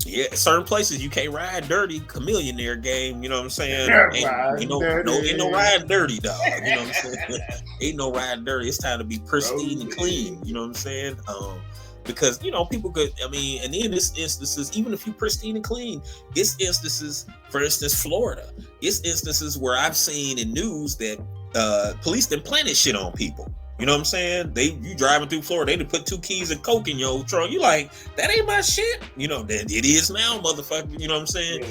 Yeah, certain places you can't ride dirty. Chameleonaire game, you know what I'm saying? Ain't no ride dirty, dog. You know what I'm saying? Ain't no ride dirty. It's time to be pristine and clean. You know what I'm saying? Because, you know, people could, I mean, and in this instances, even if you pristine and clean, it's instances, for instance, Florida. It's instances where I've seen in news that police done planted shit on people. You know what I'm saying? You driving through Florida, they done put 2 keys of coke in your trunk. You like, that ain't my shit. You know, that it is now, motherfucker. You know what I'm saying?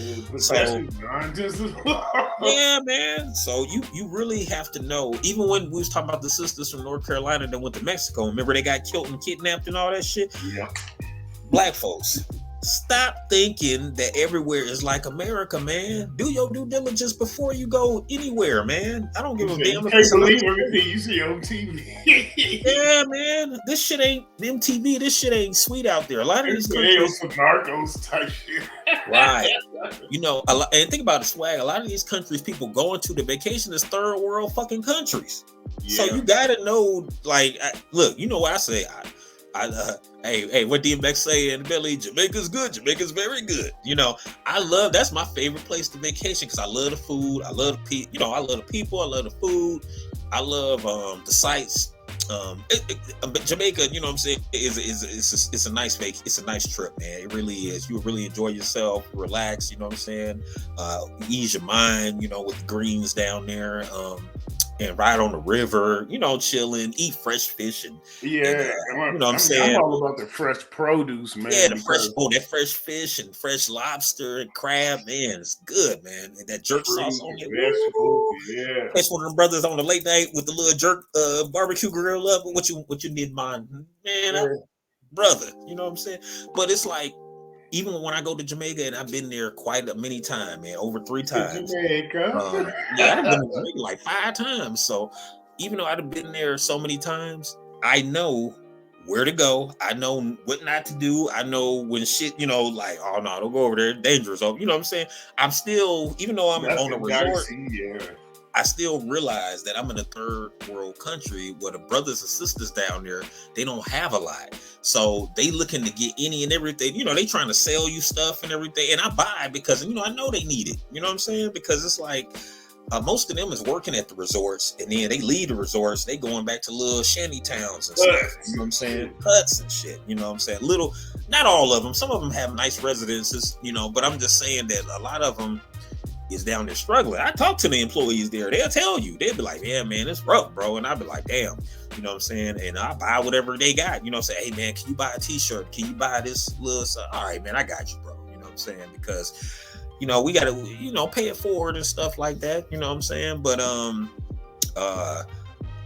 Yeah, man. So you really have to know, even when we was talking about the sisters from North Carolina that went to Mexico, remember they got killed and kidnapped and all that shit? Yeah. Black folks, stop thinking that everywhere is like America, man. Do your due diligence before you go anywhere, man. I don't give a damn. You can't believe everything you see on TV. Yeah, man. This shit ain't MTV. This shit ain't sweet out there. A lot of these countries, some narcos type shit. Right. You know, and think about the swag. A lot of these countries, people going to the vacation is third world fucking countries. Yeah. So you gotta know, like, look, you know what I say. Hey, what DMX say in the belly? Jamaica's good. Jamaica's very good. You know, that's my favorite place to vacation because I love the food. I love the I love the people. I love the food. I love the sights. Jamaica, you know what I'm saying, it's a nice vacation. It's a nice trip, man. It really is. You really enjoy yourself, relax. You know what I'm saying? Ease your mind. You know, with the greens down there. And ride on the river, you know, chilling, eat fresh fish, and you know what I'm saying. I'm all about the fresh produce, man. Yeah, that fresh fish and fresh lobster and crab, man, it's good, man. And that jerk sauce on it. Yeah, catch one of them brothers on the late night with the little jerk barbecue grill up. What you need, mine, man, brother. You know what I'm saying? But it's like, even when I go to Jamaica, and I've been there quite many times, man, over 3 times. Jamaica. Yeah, I've been to Jamaica like 5 times. So even though I've been there so many times, I know where to go. I know what not to do. I know when shit, like, oh no, don't go over there, dangerous. Oh, you know what I'm saying? I'm still, even though I'm That's on a what gotta resort, see, yeah. I still realize that I'm in a third world country where the brothers and sisters down there, they don't have a lot. So they looking to get any and everything. They trying to sell you stuff and everything. And I buy because, I know they need it. You know what I'm saying? Because it's like, most of them is working at the resorts, and then they leave the resorts. They going back to little shanty towns and stuff. You know what I'm saying? Huts and shit. You know what I'm saying? Not all of them. Some of them have nice residences. But I'm just saying that a lot of them is down there struggling. I talk to the employees there. They'll tell you. They'll be like, yeah, man, it's rough, bro. And I'll be like, damn. You know what I'm saying? And I buy whatever they got. Say, hey, man, can you buy a t-shirt? Can you buy this little stuff? All right, man, I got you, bro. You know what I'm saying? Because we got to, pay it forward and stuff like that. You know what I'm saying? But,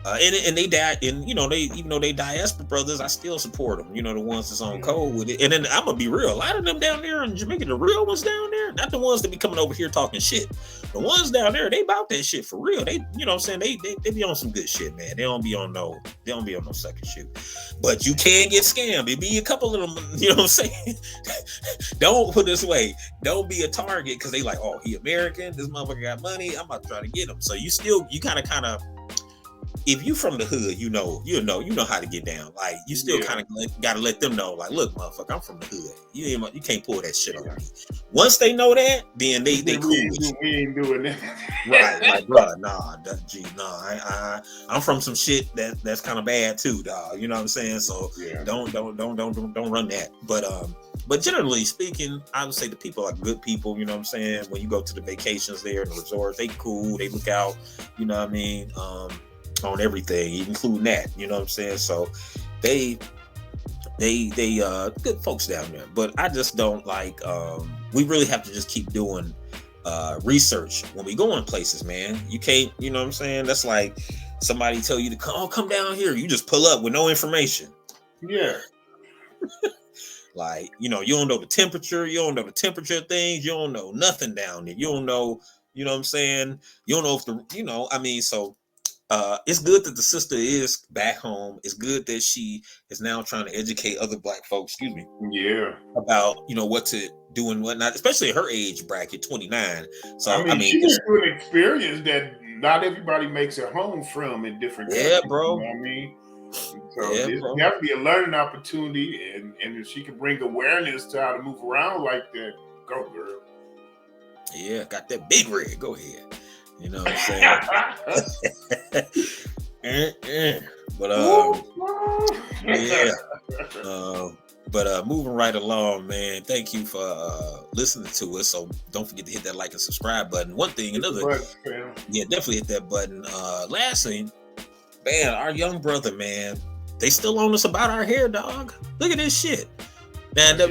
and they die, and they, even though they diaspora brothers, I still support them. The ones that's on code with it. And then I'm gonna be real, a lot of them down there in Jamaica, the real ones down there, not the ones that be coming over here talking shit. The ones down there, they about that shit for real. They, you know what I'm saying? They be on some good shit, man. They don't be on no second shit. But you can get scammed. It be a couple of them, you know what I'm saying? Don't put it this way. Don't be a target because they like, oh, he American, this motherfucker got money, I'm about to try to get him. So you kind of if you from the hood, you know how to get down. Like you still kind of gotta let them know. Like, look, motherfucker, I'm from the hood. You can't pull that shit on me. Once they know that, then they cool with you. We ain't doing that. Right, like, bro, I'm from some shit that's kind of bad too, dog. You know what I'm saying? So don't run that. But generally speaking, I would say the people are good people. You know what I'm saying? When you go to the vacations there and the resorts, they cool. They look out. You know what I mean? On everything, including that, you know what I'm saying? So they good folks down there, but I just don't like, we really have to just keep doing research when we go in places, man. You can't, you know what I'm saying? That's like somebody tell you to come down here. You just pull up with no information. Yeah. Like, you don't know the temperature. You don't know the temperature of things. You don't know nothing down there. You don't know, you know what I'm saying? You don't know if so it's good that the sister is back home. It's good that she is now trying to educate other Black folks, yeah, about what to do and whatnot, especially at her age bracket, 29. So she went through an experience that not everybody makes it home from in different countries. Bro. You know what I mean? So this has to be a learning opportunity, and if she can bring awareness to how to move around like that, go girl. Yeah, got that big rig. Go ahead. You know what I'm saying? But But moving right along, man. Thank you for listening to us. So don't forget to hit that like and subscribe button. One thing, definitely hit that button. Last thing, man, our young brother, man, they still on us about our hair, dog. Look at this shit. Man, I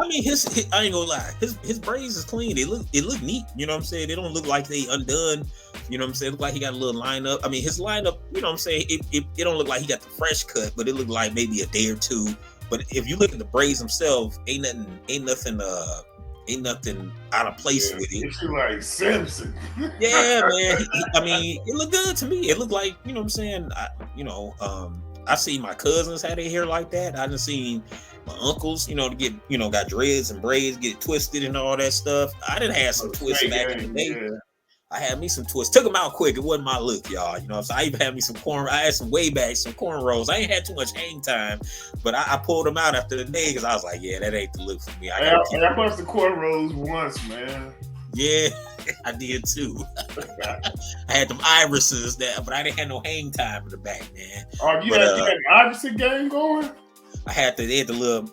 mean, his I ain't gonna lie, his braids is clean. It look neat. You know what I'm saying? They don't look like they undone. You know what I'm saying? It look like he got a little lineup. I mean, his lineup, you know what I'm saying? It don't look like he got the fresh cut, but it looked like maybe a day or two. But if you look at the braids themselves, ain't nothing out of place with it. It's like Simpson. Yeah, man. I mean, it looked good to me. It looked like, you know what I'm saying? I seen my cousins had their hair like that. I done seen my uncles, to get, got dreads and braids, get twisted and all that stuff. I done had some twists back in the day. Yeah. I had me some twists. Took them out quick. It wasn't my look, y'all. So I even had me some I had some way back, some cornrows. I ain't had too much hang time, but I pulled them out after the day because I was like, yeah, that ain't the look for me. I bust the cornrows once, man. Yeah, I did too. I had them irises but I didn't have no hang time in the back, man. Oh, you had an irisin game going? They had the little,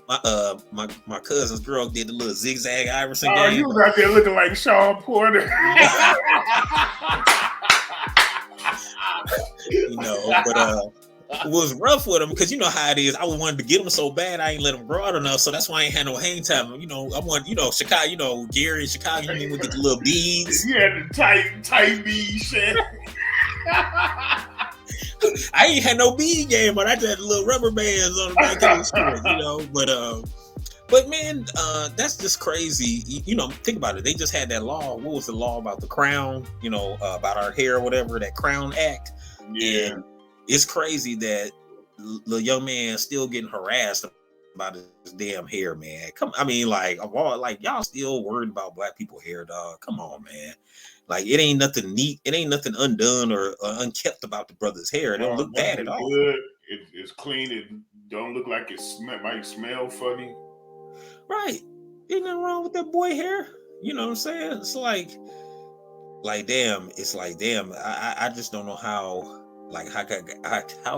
my cousin's girl did the little zigzag irisin game. Oh, you was out there looking like Sean Porter. But it was rough with him because you know how it is. I wanted to get him so bad, I ain't let him grow out enough, so that's why I ain't had no hang time. I want, Chicago, Gary in Chicago, you would get the little beads. You had the tight bead shit. I ain't had no bead game, but I just had the little rubber bands on the back of the shirt, But man, that's just crazy. Think about it. They just had that law. What was the law about the crown? About our hair or whatever, that Crown Act. Yeah. it's crazy that the young man still getting harassed about his damn hair, man. Come, I mean, like, of all, like, y'all still worried about black people hair, dog. Come on, man. Like, it ain't nothing neat. It ain't nothing undone or unkept about the brother's hair. It don't look bad at Nothing all. good. It's clean. It don't look like might smell funny. Right. Ain't nothing wrong with that boy hair. You know what I'm saying? It's like damn. It's like damn. I just don't know how. Like how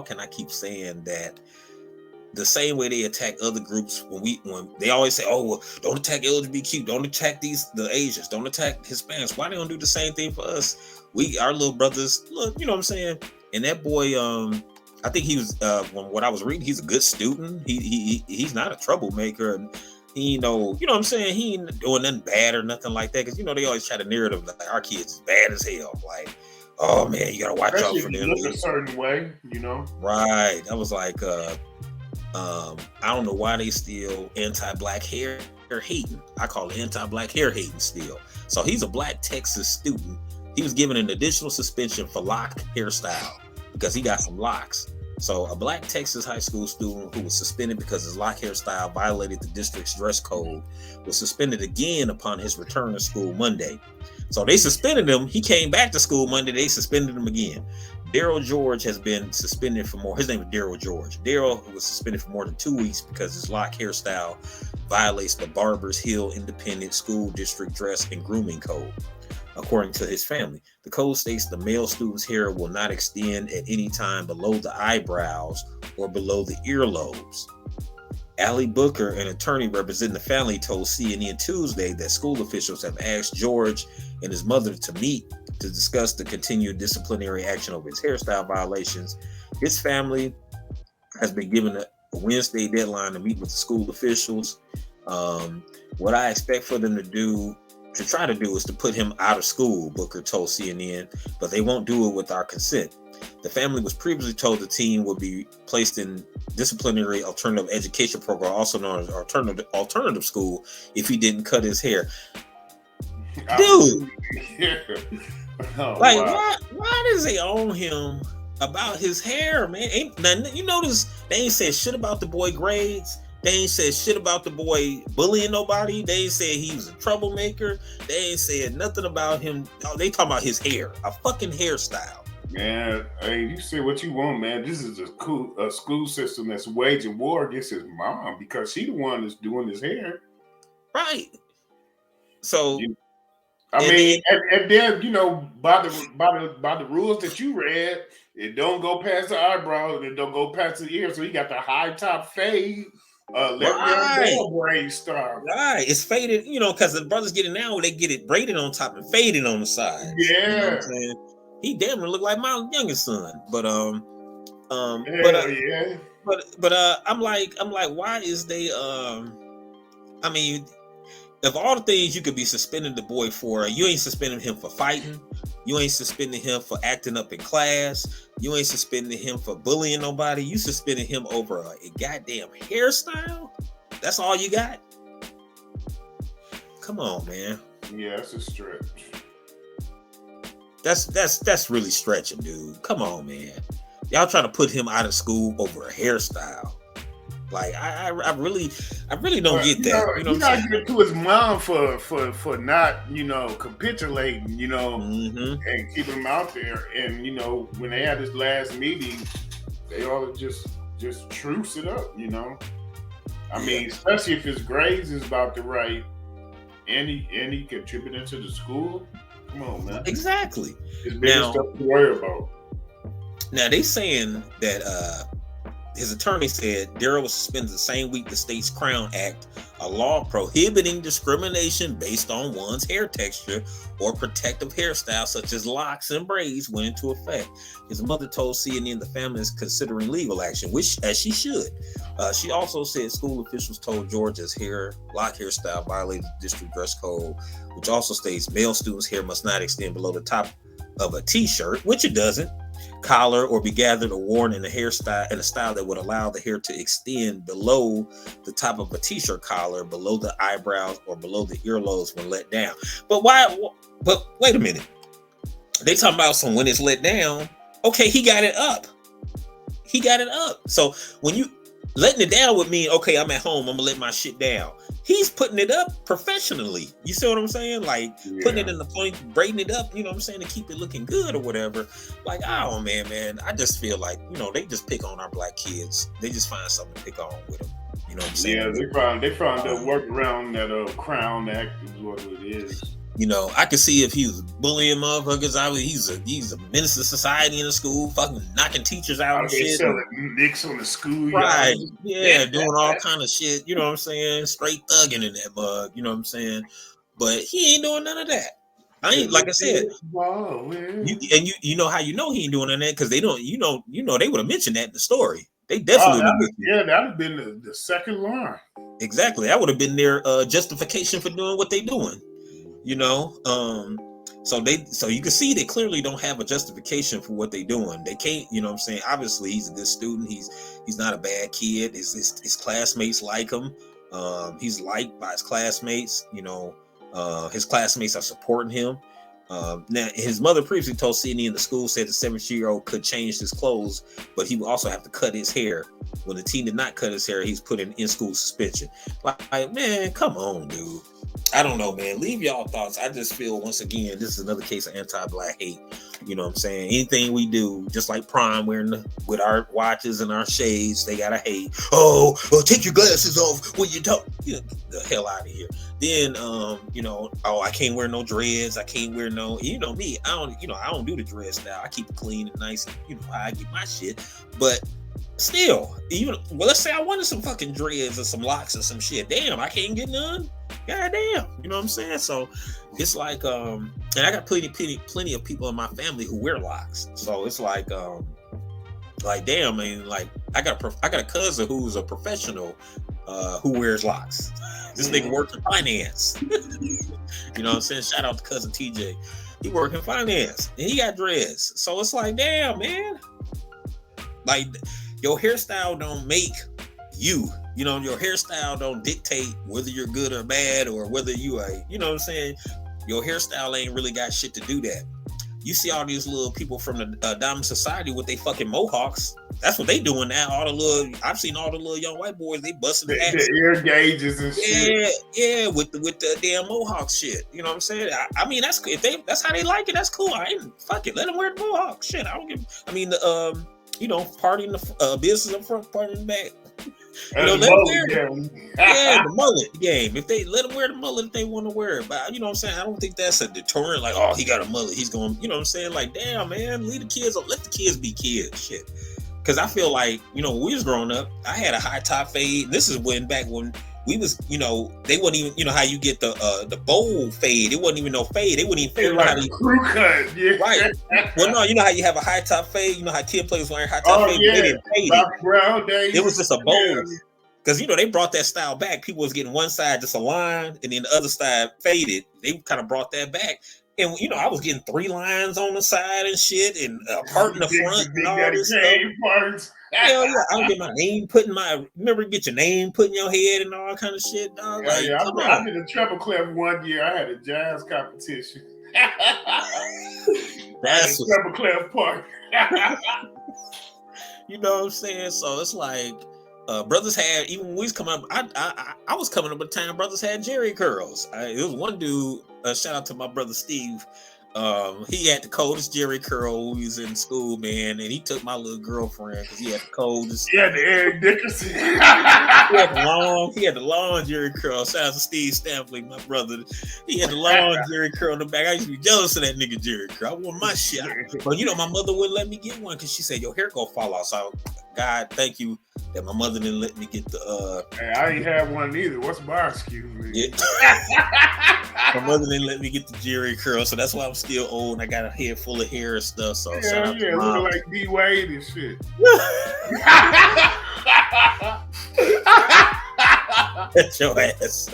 can I keep saying that? The same way they attack other groups when they always say, oh, well, don't attack LGBTQ, don't attack the Asians, don't attack Hispanics. Why they don't do the same thing for us? Our little brothers, look, you know what I'm saying? And that boy, I think he was when what I was reading, he's a good student. He's not a troublemaker, and he you know what I'm saying? He ain't doing nothing bad or nothing like that. Because they always try to narrative like our kids is bad as hell. Like, oh man, you gotta watch out for them. Look a certain way, Right. I was like, I don't know why they still anti-black hair hating. I call it anti-black hair hating still. So he's a black Texas student. He was given an additional suspension for lock hairstyle because he got some locks. So a black Texas high school student who was suspended because his lock hairstyle violated the district's dress code was suspended again upon his return to school Monday. So they suspended him. He came back to school Monday. They suspended him again. Daryl George has been suspended for more. His name is Daryl George. Daryl was suspended for more than 2 weeks because his lock hairstyle violates the Barbers Hill Independent School District Dress and Grooming Code. According to his family, the code states the male student's hair will not extend at any time below the eyebrows or below the earlobes. Allie Booker, an attorney representing the family, told CNN Tuesday that school officials have asked George and his mother to meet to discuss the continued disciplinary action over his hairstyle violations. His family has been given a Wednesday deadline to meet with the school officials. What I expect for them to try to do is to put him out of school, Booker told CNN, but they won't do it with our consent. The family was previously told the teen would be placed in disciplinary alternative education program, also known as alternative school, if he didn't cut his hair. Dude, why does they own him about his hair, man? You notice they ain't said shit about the boy grades. They ain't said shit about the boy bullying nobody. They ain't said he was a troublemaker. They ain't said nothing about him. Oh, they talking about his hair, a fucking hairstyle. Man, hey, you say what you want, man. This is a school system that's waging war against his mom because she the one that's doing his hair. Right. So, I mean, and then by the rules that you read, it don't go past the eyebrow and it don't go past the ear. So he got the high top fade, braid style. Right, it's faded, because the brothers get it now. They get it braided on top and faded on the side. Yeah, you know what I'm saying? He damn near look like my youngest son, but I'm like, why is they? I mean, of all the things you could be suspending the boy for, you ain't suspending him for fighting. You ain't suspending him for acting up in class. You ain't suspending him for bullying nobody. You suspending him over a goddamn hairstyle. That's all you got. Come on, man. Yeah, that's a stretch. That's really stretching, dude. Come on, man. Y'all trying to put him out of school over a hairstyle. Like I really don't get that. He's not getting to his mom for not capitulating, and keeping him out there. And when they had this last meeting, they all just truce it up. I mean, especially if his grades is about to right, and he contributing to the school. Come on, man. Exactly. It's bigger stuff to worry about. Now they saying that his attorney said Daryl was suspended the same week the state's Crown Act, a law prohibiting discrimination based on one's hair texture or protective hairstyle such as locks and braids, went into effect. His mother told CNN the family is considering legal action, which as she should. She also said school officials told George's lock hairstyle violated the district dress code, which also states male students' hair must not extend below the top of a t-shirt, which it doesn't, collar, or be gathered or worn in a style that would allow the hair to extend below the top of a t-shirt collar, below the eyebrows, or below the earlobes when let down. But wait a minute. They talking about when it's let down. Okay, he got it up. he got it up. So when you letting it down would mean, okay, I'm at home, I'm gonna let my shit down. He's putting it up professionally. You see what I'm saying? Like putting it in the point, braiding it up, you know what I'm saying, to keep it looking good or whatever. Like, oh man, I just feel like, you know, they just pick on our black kids. They just find something to pick on with them. You know what I'm saying? Yeah, they found their work around that Crown Act is what it is. You know, I could see if he was bullying motherfuckers. He's a menace to society in the school, fucking knocking teachers out and shit. Selling nicks on the school, right? Yeah, doing all kind of shit. You know what I'm saying? Straight thugging in that mug. You know what I'm saying? But he ain't doing none of that. I ain't, like I said. You know how you know he ain't doing none of that, because they don't. You know they would have mentioned that in the story. They definitely that'd have been the second line. Exactly, that would have been their justification for doing what they doing. You know, so you can see they clearly don't have a justification for what they doing. They can't, you know what I'm saying? Obviously, he's a good student. He's not a bad kid. His classmates like him. He's liked by his classmates. You know, his classmates are supporting him. Now, his mother previously told CNN the school said the 17-year-old could change his clothes, but he would also have to cut his hair. When the teen did not cut his hair, he's put in school suspension. Like, man, come on, dude. I don't know, man. Leave y'all thoughts. I just feel, once again, this is another case of anti-black hate. You know what I'm saying? Anything we do, just like Prime wearing with our watches and our shades, they gotta hate. Oh, take your glasses off when you talk. Get the hell out of here. Then, you know, I can't wear no dreads. I can't wear no, you know me. I don't do the dread style. I keep it clean and nice, and you know how I get my shit. But still, let's say I wanted some fucking dreads or some locks or some shit. Damn, I can't get none. God damn, you know what I'm saying? So it's like, and I got plenty of people in my family who wear locks. So it's like damn, man, like I got a cousin who's a professional who wears locks. This nigga works in finance. You know what I'm saying? Shout out to cousin TJ. He works in finance and he got dreads. So it's like, damn, man. Like, your hairstyle don't make you. You know, your hairstyle don't dictate whether you're good or bad, or whether you are, you know what I'm saying? Your hairstyle ain't really got shit to do that. You see all these little people from the Diamond Society with they fucking mohawks. That's what they doing now. I've seen all the little young white boys, they busting the ear gauges and shit. Yeah, with the damn mohawk shit. You know what I'm saying? I mean, that's that's how they like it. That's cool. I ain't fuck it. Let them wear the mohawk. Shit, I don't give. I mean, party in the business up front, party in the back. You know, let them wear the mullet game. If they let them wear the mullet if they want to wear it. But you know what I'm saying? I don't think that's a deterrent. Like, oh, he got a mullet, he's going, you know what I'm saying? Like, damn, man, leave the kids, let the kids be kids. Shit. Because I feel like, you know, when we was growing up, I had a high top fade. This is back when we was, you know, they wouldn't even, you know how you get the bowl fade. It wasn't even no fade. They wouldn't even fade. Like crew cut, yeah. Right. Well, no, you know how you have a high top fade. You know how kid players wearing high top fade. Yeah. They didn't fade it. It was just a bowl. Because, you know, they brought that style back. People was getting one side just a line, and then the other side faded. They kind of brought that back. And, you know, I was getting 3 lines on the side and shit, and a part in the front and all this stuff. Hell yeah, I would get my name remember get your name put in your head and all kind of shit, dog. Like, I did a treble clef one year. I had a jazz competition. That's a treble clef part. You know what I'm saying? So it's like, brothers had, even when we was coming up, I was coming up at the time brothers had Jerry curls. It was one dude, shout out to my brother Steve. He had the coldest Jerry curl when we was in school, man, and he took my little girlfriend because he had the coldest. Yeah, the Eric Dickerson. he had the long Jerry curl. Shout out to Steve Stampley, my brother. He had the long Jerry curl in the back. I used to be jealous of that nigga Jerry curl. I want my shit. But you know, my mother wouldn't let me get one because she said your hair gonna fall off. So God, thank you that my mother didn't let me get the. Hey, I ain't had one either. What's my excuse? Yeah. My mother didn't let me get the Jerry curl, so that's why I'm still old and I got a head full of hair and stuff. So shout out to Mom. Look like D Wade and shit. That's your ass.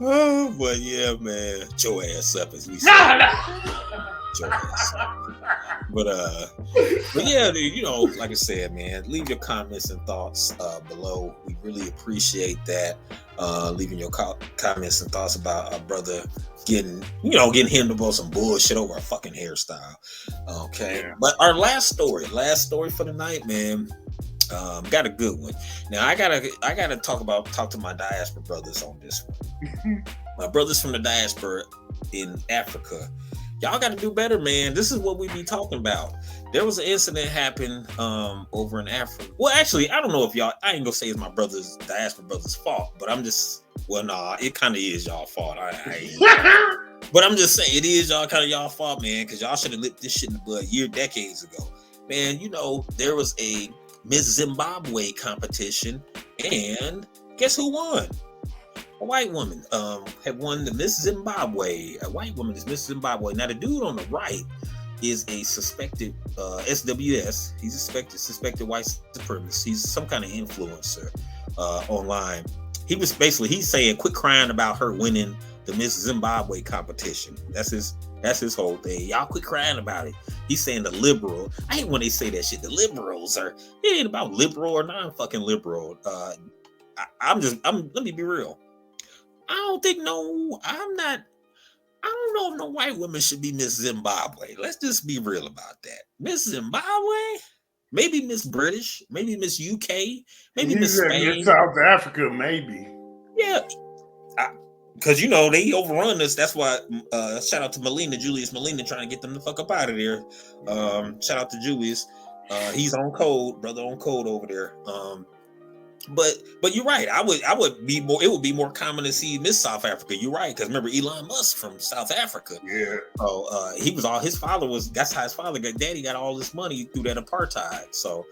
Oh, but yeah, man, your ass up as we say. Your ass up. But yeah, dude, you know, like I said, man, leave your comments and thoughts below. We really appreciate that. Leaving your comments and thoughts about our brother getting him about some bullshit over a fucking hairstyle. Okay. Yeah. But our last story for the night, man. Got a good one. Now I gotta talk to my diaspora brothers on this one. My brothers from the diaspora in Africa. Y'all got to do better, man. This is what we be talking about. There was an incident happened over in Africa. Well, actually, I don't know if I ain't gonna say it's my diaspora brothers' fault, but I'm just, it kind of is y'all fault. But I'm just saying, it is y'all fault, man, because y'all should have nipped this shit in the bud decades ago. Man, you know, there was a Miss Zimbabwe competition, and guess who won? A white woman had won the Miss Zimbabwe. A white woman is Miss Zimbabwe. Now the dude on the right is a suspected SWS. He's a suspected white supremacist. He's some kind of influencer online. He's saying, quit crying about her winning the Miss Zimbabwe competition. That's his whole thing. Y'all quit crying about it. He's saying the liberal. I hate when they say that shit. The liberals it ain't about liberal or non-fucking liberal. Let me be real. I don't know if no white woman should be Miss Zimbabwe. Let's just be real about that. Miss Zimbabwe? Maybe Miss British, maybe Miss UK, maybe Miss Spain. Miss South Africa, maybe. Yeah. Because, you know, they overrun us. That's why, shout out to Julius Malina, trying to get them the fuck up out of there. Shout out to Julius. He's on code, brother on code over there. But you're right. It would be more common to see Miss South Africa. You're right, because remember Elon Musk from South Africa. Yeah. Oh, that's how his father got. Daddy got all this money through that apartheid. So,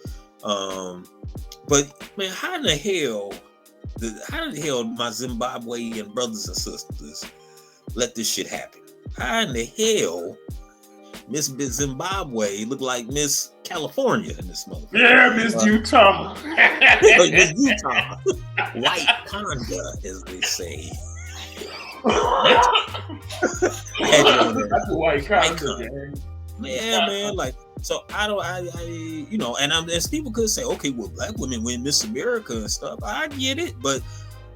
but man, how the hell my Zimbabwean brothers and sisters let this shit happen? How in the hell Miss Zimbabwe look like Miss California in this motherfucker? Yeah, Miss Utah. Miss Utah. White Conda, as they say. That's a white Conda. Yeah, man. Like, so and people could say, okay, well, black women win Miss America and stuff. I get it, but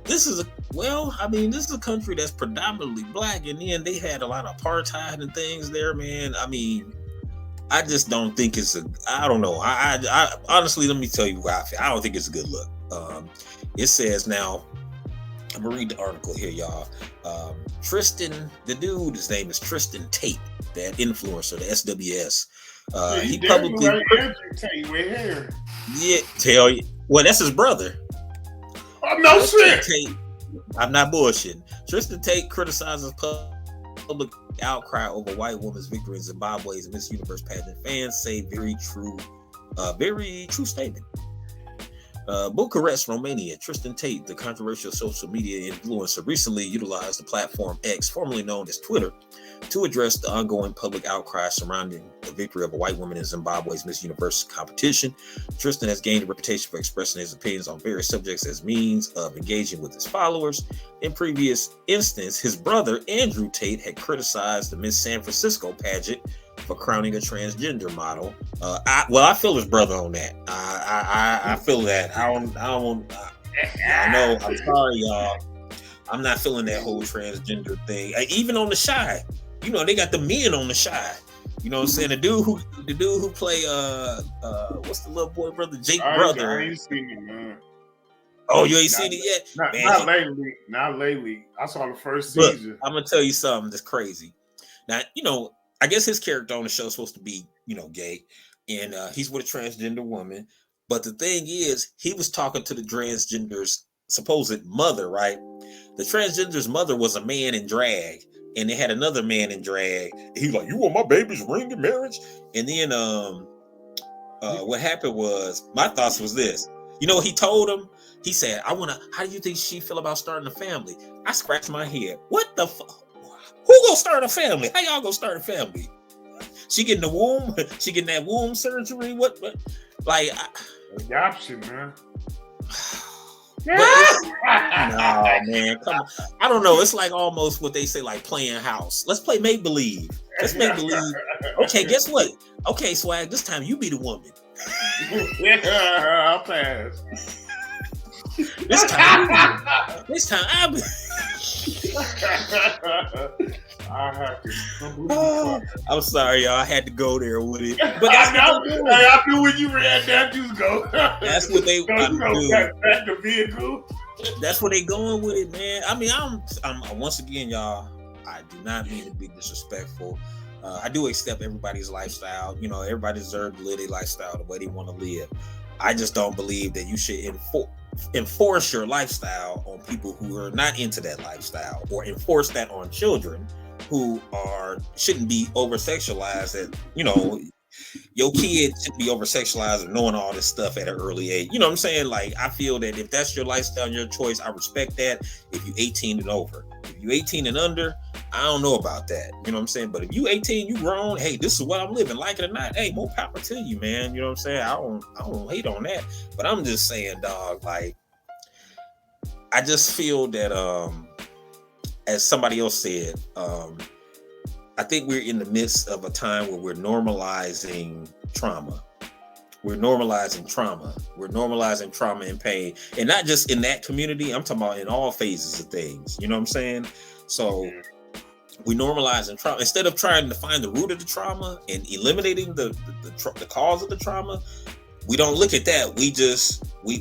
this is a country that's predominantly black, and then they had a lot of apartheid and things there, man. I mean, I just don't think I don't know. I honestly, let me tell you why I feel. I don't think it's a good look. It says now, I'm gonna read the article here, y'all. Tristan, the dude, his name is Tristan Tate, that influencer, the SWS. He publicly like Andrew Tate with hair. Yeah, tell you. Well, that's his brother. Oh, no shit. I'm not bullshitting. Tristan Tate criticizes public outcry over white woman's victory in Zimbabwe's Miss Universe pageant. Fans say very true statement. Bucharest, Romania. Tristan Tate, the controversial social media influencer, recently utilized the platform X, formerly known as Twitter, to address the ongoing public outcry surrounding the victory of a white woman in Zimbabwe's Miss Universe competition. Tristan has gained a reputation for expressing his opinions on various subjects as means of engaging with his followers. In previous instance, his brother, Andrew Tate, had criticized the Miss San Francisco pageant for crowning a transgender model. I feel his brother on that. I feel that. I know. I'm sorry, y'all. I'm not feeling that whole transgender thing. Even on the Shy, you know, they got the men on the Shy. You know what I'm saying? The dude who play what's the little boy brother? Jake brother. I ain't seen it, man. Oh, you ain't seen it yet? Not lately. I saw the first season. I'm gonna tell you something that's crazy. Now, you know, I guess his character on the show is supposed to be, you know, gay, and he's with a transgender woman. But the thing is, he was talking to the transgender's supposed mother, right? The transgender's mother was a man in drag, and they had another man in drag. He's like, "You want my baby's ring in marriage?" And then what happened was, my thoughts was this. You know what he told him? He said, how do you think she feel about starting a family? I scratched my head. What the fuck? Who gonna start a family? How y'all gonna start a family? She getting the womb? She getting that womb surgery? What? Like, adoption, man. But it's no man, come on. I don't know. It's like almost what they say, like playing house. Let's play make believe. Let's make believe. Okay, guess what? Okay, swag. This time you be the woman. I'll pass. This time, I be. I have to. I'm sorry, y'all. I had to go there with it. But I knew when you read that, you go. That's what they back the vehicle. That's where they going with it, man. I mean, I'm once again, y'all. I do not mean to be disrespectful. I do accept everybody's lifestyle. You know, everybody deserves to live their lifestyle the way they want to live. I just don't believe that you should enforce your lifestyle on people who are not into that lifestyle, or enforce that on children who shouldn't be over sexualized. That, you know, your kid should be over sexualized and knowing all this stuff at an early age. You know what I'm saying? Like, I feel that if that's your lifestyle and your choice, I respect that. If you 18 and over, if you 18 and under, I don't know about that. You know what I'm saying? But if you 18, you grown, hey, this is what I'm living, like it or not, hey, more power to you, man. You know what I'm saying? I don't hate on that. But I'm just saying, dog, like, I just feel that as somebody else said, I think we're in the midst of a time where we're normalizing trauma. We're normalizing trauma. We're normalizing trauma and pain. And not just in that community, I'm talking about in all phases of things. You know what I'm saying? So we normalizing trauma. Instead of trying to find the root of the trauma and eliminating the cause of the trauma, we don't look at that. We just we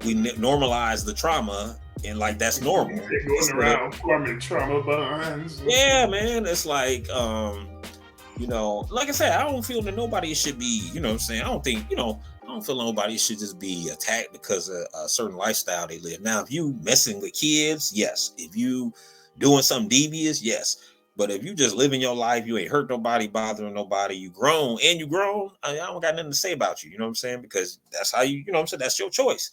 normalize the trauma, and like that's normal. They're going around forming trauma bonds. Yeah, man. It's like, you know, like I said, I don't feel that nobody should be, you know what I'm saying? I don't feel nobody should just be attacked because of a certain lifestyle they live. Now, if you messing with kids, yes. If you doing something devious, yes. But if you just living your life, you ain't hurt nobody, bothering nobody, you grown, I don't got nothing to say about you, you know what I'm saying? Because that's how you know what I'm saying? That's your choice.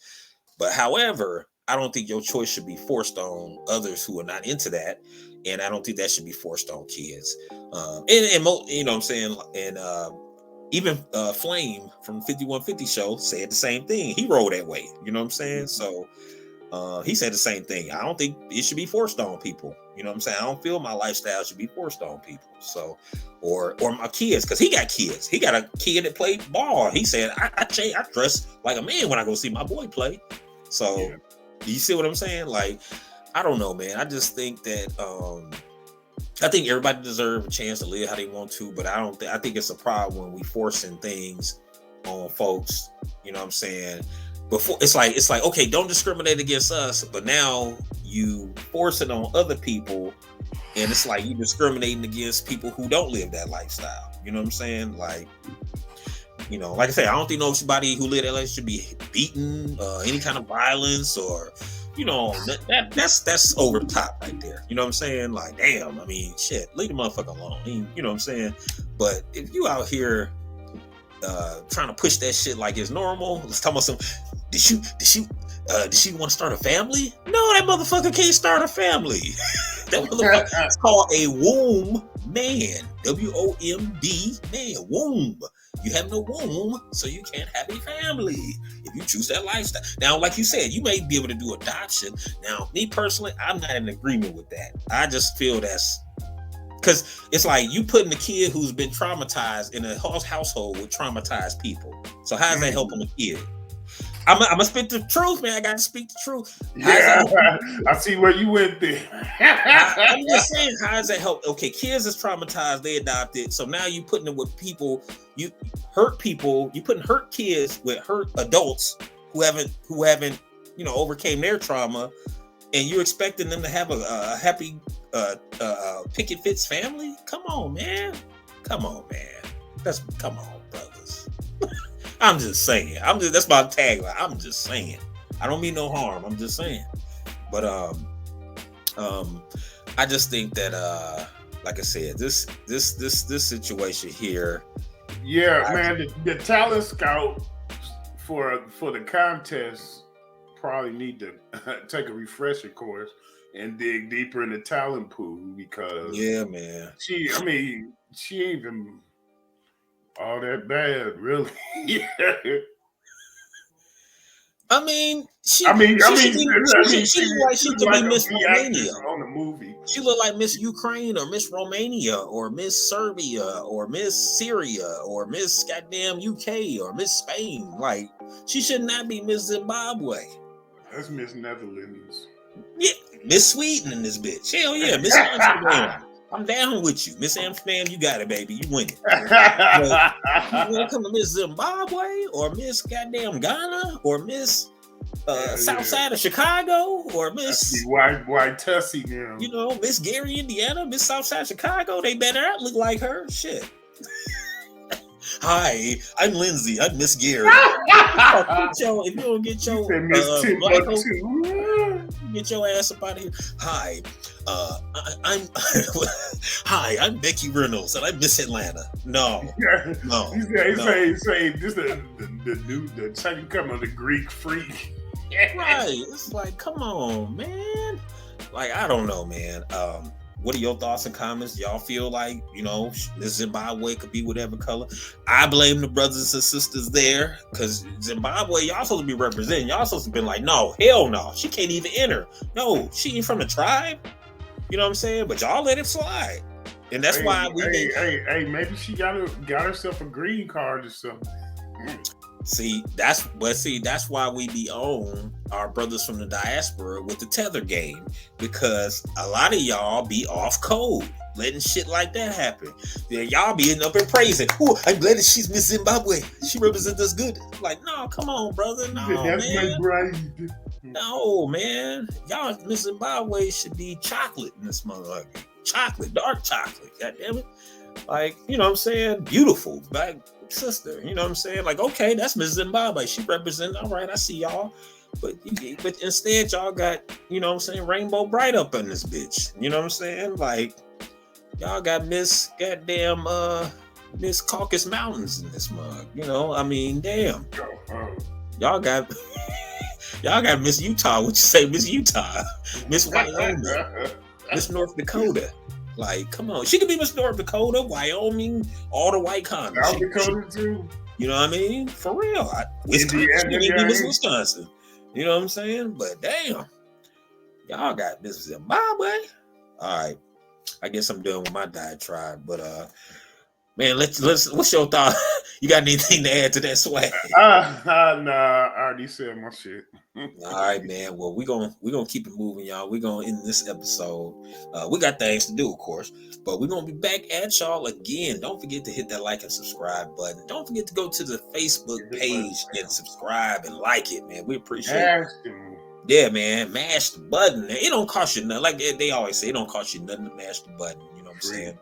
But however, I don't think your choice should be forced on others who are not into that. And I don't think that should be forced on kids. You know what I'm saying? And even Flame from 5150 show said the same thing. He rolled that way. You know what I'm saying? So he said the same thing. I don't think it should be forced on people. You know what I'm saying? I don't feel my lifestyle should be forced on people. So, or my kids, because he got kids. He got a kid that played ball. He said, I dress like a man when I go see my boy play. So, yeah. Do you see what I'm saying? Like, I don't know, man. I just think that I think everybody deserves a chance to live how they want to, but I think it's a problem when we forcing things on folks. You know what I'm saying? Before it's like okay, don't discriminate against us, but now you force it on other people, and it's like you discriminating against people who don't live that lifestyle. You know what I'm saying? Like, you know, like I say, I don't think nobody who live that life should be beaten, any kind of violence, or, you know, that's over the top right there. You know what I'm saying? Like, damn, I mean, shit, leave the motherfucker alone. You know what I'm saying? But if you out here trying to push that shit like it's normal, let's talk about some. Did she want to start a family? No, that motherfucker can't start a family. That motherfucker is called a womb man. WOMB man. Womb. You have no womb, so you can't have a family if you choose that lifestyle. Now, like you said, you may be able to do adoption. Now, me personally, I'm not in agreement with that. I just feel that's because it's like you putting a kid who's been traumatized in a household with traumatized people. So how is that helping the kid? I'm gonna speak the truth, man. I got to speak the truth. Yeah, I see where you went there. I'm just saying, how does that help? Okay, kids is traumatized, they adopted. So now you putting it with people, you hurt people, you putting hurt kids with hurt adults who haven't, you know, overcame their trauma, and you're expecting them to have a happy picket fits family? Come on, man. Come on, brothers. I'm just saying. That's my tagline. I'm just saying. I don't mean no harm. I'm just saying. But I just think that like I said, this situation here. Yeah, man, the talent scout for the contest probably need to take a refresher course and dig deeper in the talent pool, because yeah, man. She ain't even all that bad, really. I mean, she I mean, she look like she could like be a Miss key Romania. actress on the movie. She look like Miss Ukraine or Miss Romania or Miss Serbia or Miss Syria or Miss goddamn UK or Miss Spain. Like, she should not be Miss Zimbabwe. That's Miss Netherlands. Yeah, Miss Sweden in this bitch. Hell yeah, Miss Amsterdam. I'm down with you. Miss Amsterdam, you got it, baby. You win it. But when it comes to Miss Zimbabwe or Miss goddamn Ghana or Miss South Side of Chicago or Miss white Tussie now. You know, Miss Gary, Indiana, Miss South Side Chicago, they better not look like her. Shit. Hi, I'm Lindsay. I'm Miss Gary. If you don't get your get your ass up out of here. Hi, I'm hi, I'm Becky Reynolds, and I'm Miss Atlanta. No. He say this the second coming of the Greek freak. Right. It's like, come on, man. Like, I don't know, man. What are your thoughts and comments? Y'all feel like, you know, this Zimbabwe could be whatever color? I blame the brothers and sisters there, because Zimbabwe, y'all supposed to be representing. Y'all supposed to be like, no, hell no. She can't even enter. No, she ain't from the tribe. You know what I'm saying? But y'all let it slide. And that's why we maybe she got herself a green card or something. See, that's why we be on our brothers from the diaspora with the tether game, because a lot of y'all be off code, letting shit like that happen. Yeah, y'all be up and praising. Ooh, I'm glad that she's Miss Zimbabwe. She represents us good. Like, no, come on, brother. No, that's man. My bride. No, man. Y'all, Miss Zimbabwe should be chocolate in this motherfucker. Chocolate, dark chocolate. God damn it. Like, you know what I'm saying? Beautiful. Like, sister, you know what I'm saying? Like, okay, that's Miss Zimbabwe. She represents, all right, I see y'all. But instead, y'all got, you know what I'm saying, Rainbow Bright up in this bitch. You know what I'm saying? Like, y'all got Miss goddamn Miss Caucasus Mountains in this mug. You know, I mean, damn. Y'all got Miss Utah. What you say, Miss Utah? Miss Wyoming. Miss North Dakota. Like, come on. She could be Miss North Dakota, Wyoming, all the white condoms. South Dakota too. You know what I mean? For real. Wisconsin. She could be Miss Wisconsin. You know what I'm saying? But damn. Y'all got Miss Zimbabwe. All right. I guess I'm done with my diatribe. But man, let's what's your thought? You got anything to add to that swag? Nah, I already said my shit. All right, man. Well, we're gonna keep it moving, y'all. We're gonna end this episode. We got things to do, of course, but we're gonna be back at y'all again. Don't forget to hit that like and subscribe button. Don't forget to go to the Facebook page and subscribe and like it, man. We appreciate it. Yeah, man. Mash the button. It don't cost you nothing. Like they always say, it don't cost you nothing to mash the button. You know what I'm saying?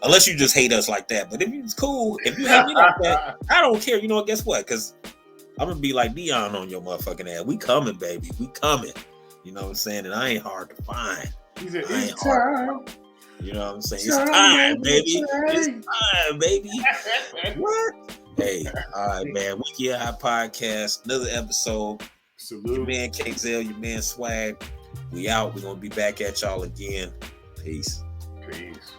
Unless you just hate us like that. But if it's cool, if you hate me like that, I don't care. You know, guess what? Because I'm gonna be like Dion on your motherfucking ass. We coming, baby. We coming. You know what I'm saying? And I ain't hard to find. It's time. You know what I'm saying? It's time, baby. It's time, baby. What? Hey, all right, man. Wiki High Podcast, another episode. Salute. Your man KZL, your man Swag. We out. We're gonna be back at y'all again. Peace. Peace.